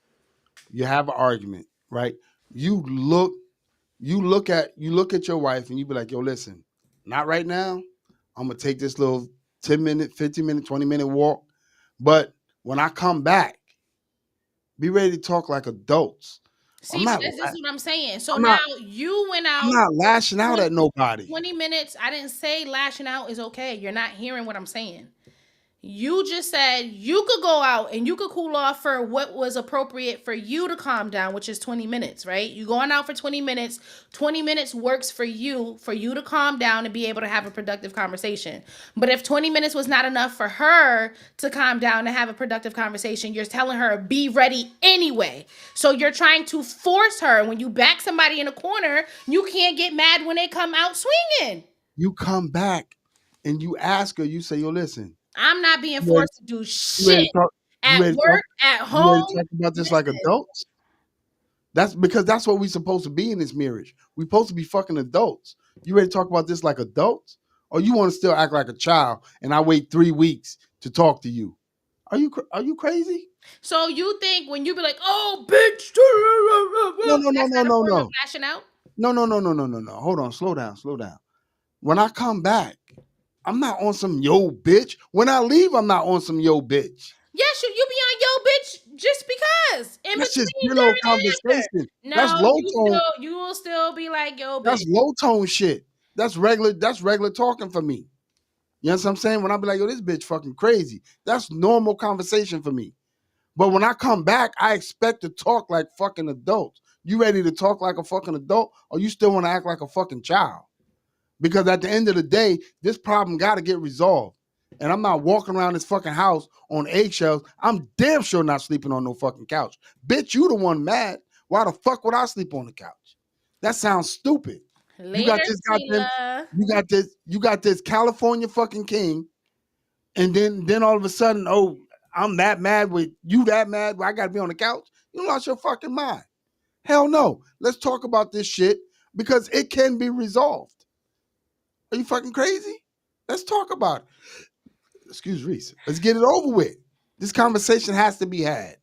You have an argument, right? You look you look at your wife and you be like, yo, listen, not right now. I'm gonna take this little 10-minute, 15-minute, 20-minute walk. But when I come back, be ready to talk like adults. I'm See, but not this is what I'm saying. So I'm now not you went I'm out not for lashing out 20, at nobody. 20 minutes. I didn't say lashing out is okay. You're not hearing what I'm saying. You just said you could go out and you could cool off for what was appropriate for you to calm down, which is 20 minutes, right? You going out for 20 minutes. 20 minutes works for you to calm down and be able to have a productive conversation. But if 20 minutes was not enough for her to calm down and have a productive conversation, you're telling her be ready anyway. So you're trying to force her. When you back somebody in a corner, you can't get mad when they come out swinging. You come back and you ask her, you say, yo, listen, I'm not being you ready, forced to do you ready shit to talk, you at ready to talk, work, at you ready to home. talk about this like Listen, adults? That's because that's what we supposed to be in this marriage. We supposed to be fucking adults. You ready to talk about this like adults? Or you want to still act like a child and I wait 3 weeks to talk to you? Are you crazy? So you think when you be like, "Oh, bitch," No, no, no, that's no, not a no, form of no. lashing out? No, no, no, no, no, no, no. Hold on, slow down, slow down. When I come back, I'm not on some yo bitch. When I leave, I'm not on some yo bitch. Yes, you be on yo bitch just because in That's just between, pillow during, and after. conversation. That's No, low tone. you will still be like yo That's bitch. low tone shit. That's regular talking for me. You know what I'm saying? When I be like, yo, this bitch fucking crazy. That's normal conversation for me. But when I come back, I expect to talk like fucking adults. You ready to talk like a fucking adult, or you still want to act like a fucking child? Because at the end of the day, this problem got to get resolved. And I'm not walking around this fucking house on eggshells. I'm damn sure not sleeping on no fucking couch. Bitch, you the one mad. Why the fuck would I sleep on the couch? That sounds stupid. You got Later, this goddamn, Tila. you got this California fucking king, and then all of a sudden, oh, I'm that mad with you, that mad. I got to be on the couch. You lost your fucking mind. Hell no. Let's talk about this shit because it can be resolved. Are you fucking crazy? Let's talk about it. Excuse Reese. Let's get it over with. This conversation has to be had.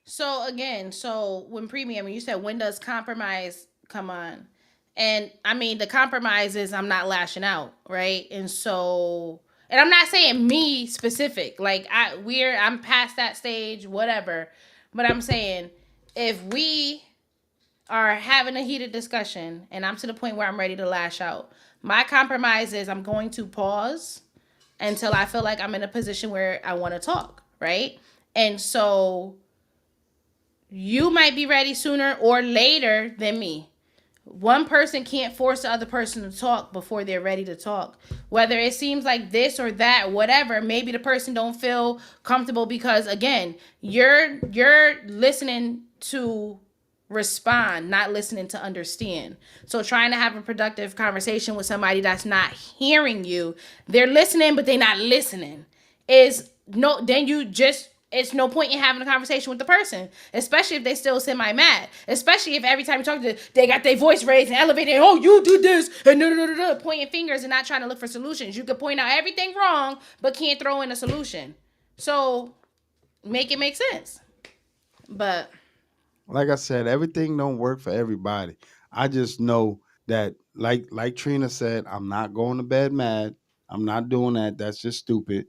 So again, so when premium, you said when does compromise come on? And I mean the compromise is I'm not lashing out, right? And so and I'm not saying me specific. Like I'm past that stage, whatever. But I'm saying if we are having a heated discussion and I'm to the point where I'm ready to lash out, my compromise is I'm going to pause until I feel like I'm in a position where I want to talk, right? And so you might be ready sooner or later than me. One person can't force the other person to talk before they're ready to talk. Whether it seems like this or that, whatever, maybe the person don't feel comfortable because again, you're listening to respond, not listening to understand. So trying to have a productive conversation with somebody that's not hearing you, they're listening but they're not listening. Is no then you just it's no point in having a conversation with the person, especially if they still semi mad. Especially if every time you talk to them, they got their voice raised and elevated. Oh, you do this and pointing fingers and not trying to look for solutions. You could point out everything wrong, but can't throw in a solution. So make it make sense. But Like I said, everything don't work for everybody. I just know that, like Trina said, I'm not going to bed mad. I'm not doing that. That's just stupid.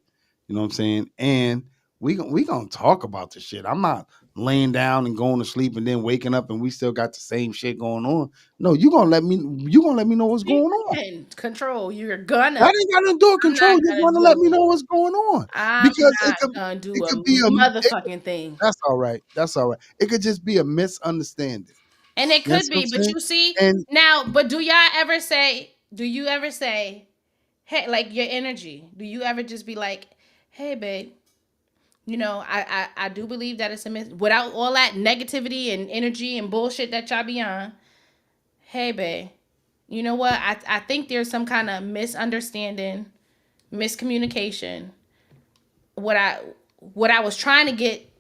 You know what I'm saying? And we gonna talk about the shit. I'm not laying down and going to sleep and then waking up and we still got the same shit going on. No, you gonna let me know what's going on. and control, you're gonna. That ain't got nothing to do with I'm control. not You're gonna going to do let me it. know what's going on I'm because not gonna it do a could be motherfucking thing. that's all right. That's all right. It could just be a misunderstanding. And it You know could what I'm be, but saying? you see And now. But do you ever say, hey, like your energy? Do you ever just be like, hey, babe? I do believe that it's a without all that negativity and energy and bullshit that y'all be on. Hey, babe, you know what? I think there's some kind of misunderstanding, miscommunication. What I what I was trying to get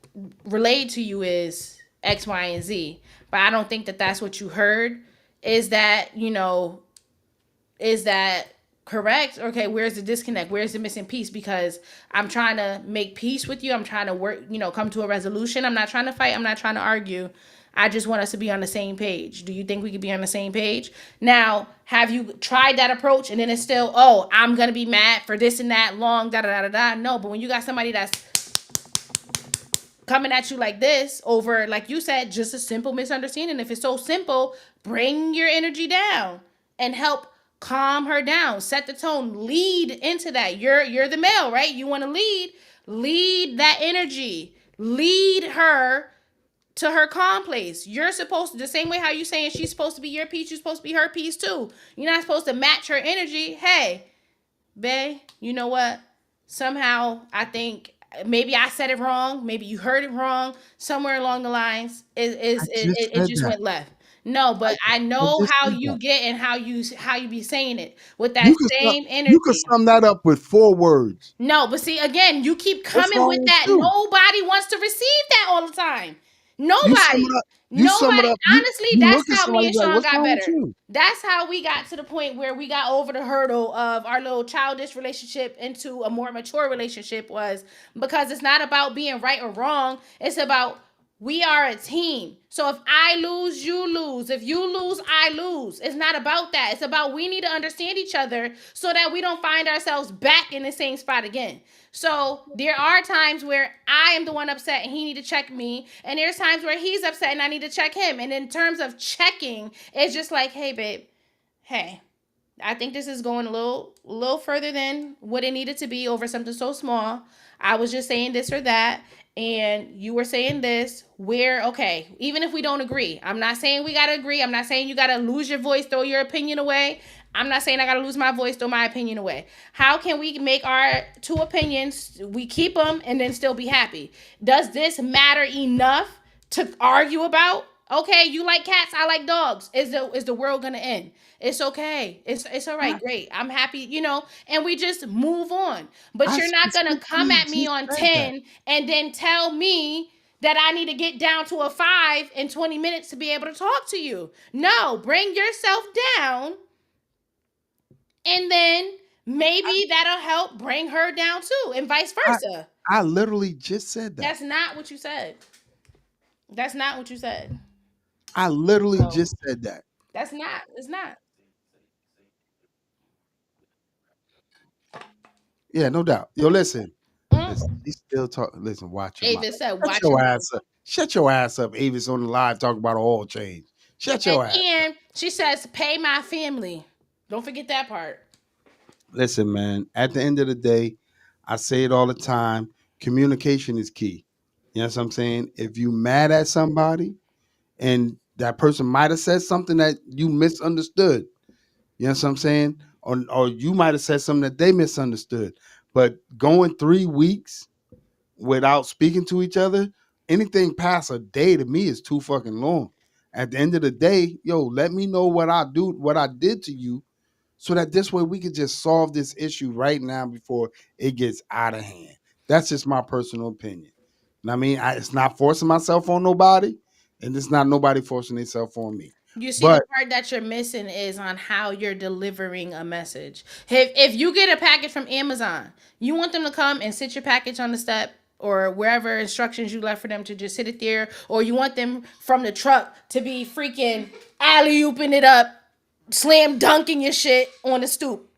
relayed to you is X, Y, and Z, but I don't think that that's what you heard. Is that is that correct? Okay, where's the disconnect? Where's the missing piece? Because I'm trying to make peace with you. I'm trying to work, come to a resolution. I'm not trying to fight. I'm not trying to argue. I just want us to be on the same page. Do you think we could be on the same page? Now, have you tried that approach and then it's still, oh, I'm going to be mad for this and that long, da da da da da. No, but when you got somebody that's coming at you like this over, like you said, just a simple misunderstanding. If it's so simple, bring your energy down and help calm her down. Set the tone. Lead into that. You're the male, right? You want to lead. Lead that energy. Lead her to her calm place. You're supposed to, the same way how you saying she's supposed to be your piece, you're supposed to be her piece too. You're not supposed to match her energy. Hey, bae, you know what? Somehow I think maybe I said it wrong. Maybe you heard it wrong. Somewhere along the lines, I just it said just that. went left. No, I, but I I know just how said you that. get and how you be saying it with that You could sum, same you could energy. sum that up with 4 words. No, but see again, you keep What's coming wrong with with that. you? Nobody wants to receive that all the time. You sum Nobody. it up. You sum it Nobody. up. You Honestly, you that's look at how somebody me and and be like, Sean "What's got wrong with better. you?" That's how we got to the point where we got over the hurdle of our little childish relationship into a more mature relationship was because it's not about being right or wrong. It's about we are a team. So if I lose, you lose. If you lose, I lose. It's not about that. It's about we need to understand each other so that we don't find ourselves back in the same spot again. So there are times where I am the one upset and he need to check me, and there's times where he's upset and I need to check him. And in terms of checking, it's just like, hey, babe, hey, I think this is going a little further than what it needed to be over something so small. I was just saying this or that, and you were saying this. We're okay, even if we don't agree. I'm not saying we gotta agree. I'm not saying you gotta lose your voice, throw your opinion away. I'm not saying I gotta lose my voice, throw my opinion away. How can we make our two opinions, we keep them, and then still be happy? Does this matter enough to argue about? Okay, you like cats, I like dogs. Is the world gonna end? It's okay. It's all I right. Great. I'm happy, and we just move on. But I you're not gonna come specifically at me just on said that. 10 and then tell me that I need to get down to a 5 in 20 minutes to be able to talk to you. No, bring yourself down, and then maybe that'll help bring her down too, and vice I versa. I literally just said that. That's not what you said. That's not what you said. I literally So just said that. that's not, it's not. Yeah, no doubt. Yo, listen. Listen, Mm. he's still talking. Listen, watch your mouth. Avis said, Shut watch your your mouth. ass up. Shut your ass up. Avis on the live talking about oil change. Shut And your ass up. then she says, pay my family. Don't forget that part. Listen, man. At the end of the day, I say it all the time. Communication is key. You know what I'm saying? If you mad at somebody and that person might have said something that you misunderstood, you know what I'm saying? Or you might have said something that they misunderstood. But going 3 weeks without speaking to each other, anything past a day to me is too fucking long. At the end of the day, yo, let me know what I did to you, so that this way we could just solve this issue right now before it gets out of hand. That's just my personal opinion. And I mean, it's not forcing myself on nobody, and it's not nobody forcing themselves on me. You see, the But part that you're missing is on how you're delivering a message. If you get a package from Amazon, you want them to come and sit your package on the step or wherever instructions you left for them to just sit it there, or you want them from the truck to be freaking alley ooping it up, slam dunking your shit on the stoop.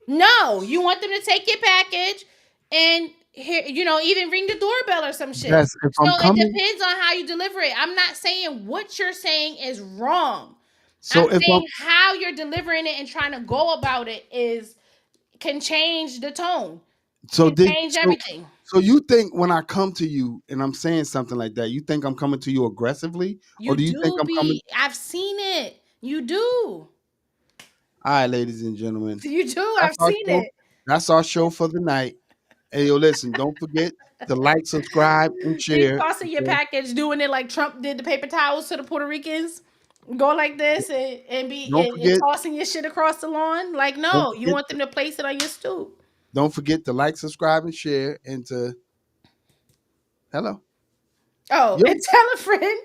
No, you want them to take your package and here, even ring the doorbell or some shit. yes, if So I'm it coming, depends on how you deliver it. I'm not saying what you're saying is wrong. I'm so if I'm saying how you're delivering it and trying to go about it is can change the tone, so can did change so everything. so you think when I come to you and I'm saying something like that, you think I'm coming to you aggressively, or You do you think do I'm coming? be. I've seen it. You do. All right, ladies and gentlemen, You do. that's I've our seen show. it. That's our show for the night. Hey, yo, listen, don't forget to like, subscribe, and You share. tossing your Okay? package, doing it like Trump did the paper towels to the Puerto Ricans. Go like this and be Don't and forget, tossing your shit across the lawn. Like, don't no, you forget, want them to place it on your stoop. don't forget to like, subscribe, and share. And to hello, Oh, yo, and tell a friend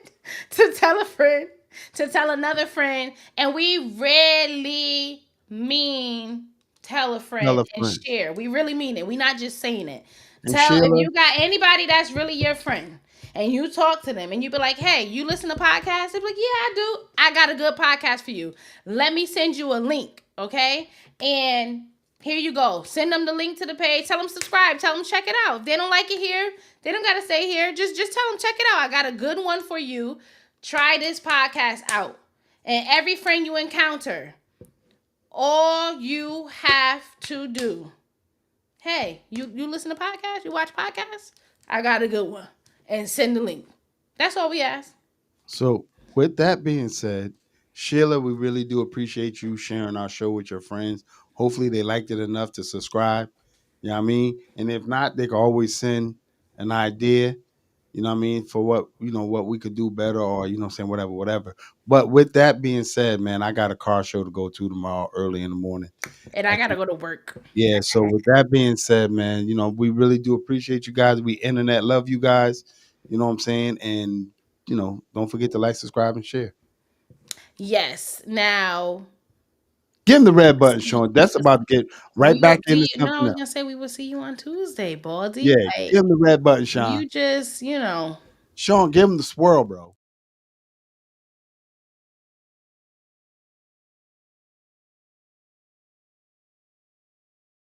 to tell a friend to tell another friend. And we really mean tell a tell friend a and friend. share. We really mean it. We're not just saying it. And Tell if Sheila, you got anybody that's really your friend and you talk to them and you be like, hey, you listen to podcasts? They be like, yeah, I do. I got a good podcast for you. Let me send you a link, okay? And here you go. Send them the link to the page. Tell them subscribe. Tell them check it out. If they don't like it here, they don't gotta stay here. Just tell them check it out. I got a good one for you. Try this podcast out. And every friend you encounter, all you have to do. Hey, you listen to podcasts? You watch podcasts? I got a good one. And send the link. That's all we ask. so with that being said, Sheila, we really do appreciate you sharing our show with your friends. Hopefully, they liked it enough to subscribe. You know what I mean? And if not, they can always send an idea, you know what I mean, for what we could do better, or what I'm saying, whatever. But with that being said, man, I got a car show to go to tomorrow early in the morning. And I gotta go to work. Yeah, so with that being said, man, we really do appreciate you guys. We internet love you guys, you know what I'm saying? And don't forget to like, subscribe, and share. Yes. Now Give him the red button, see, Sean. That's about to get right we back will into see you. No, I something was else. gonna say we will see you on Tuesday, Baldy. Yeah, Like give him the red button, Sean. you just, Sean, give him the swirl, bro.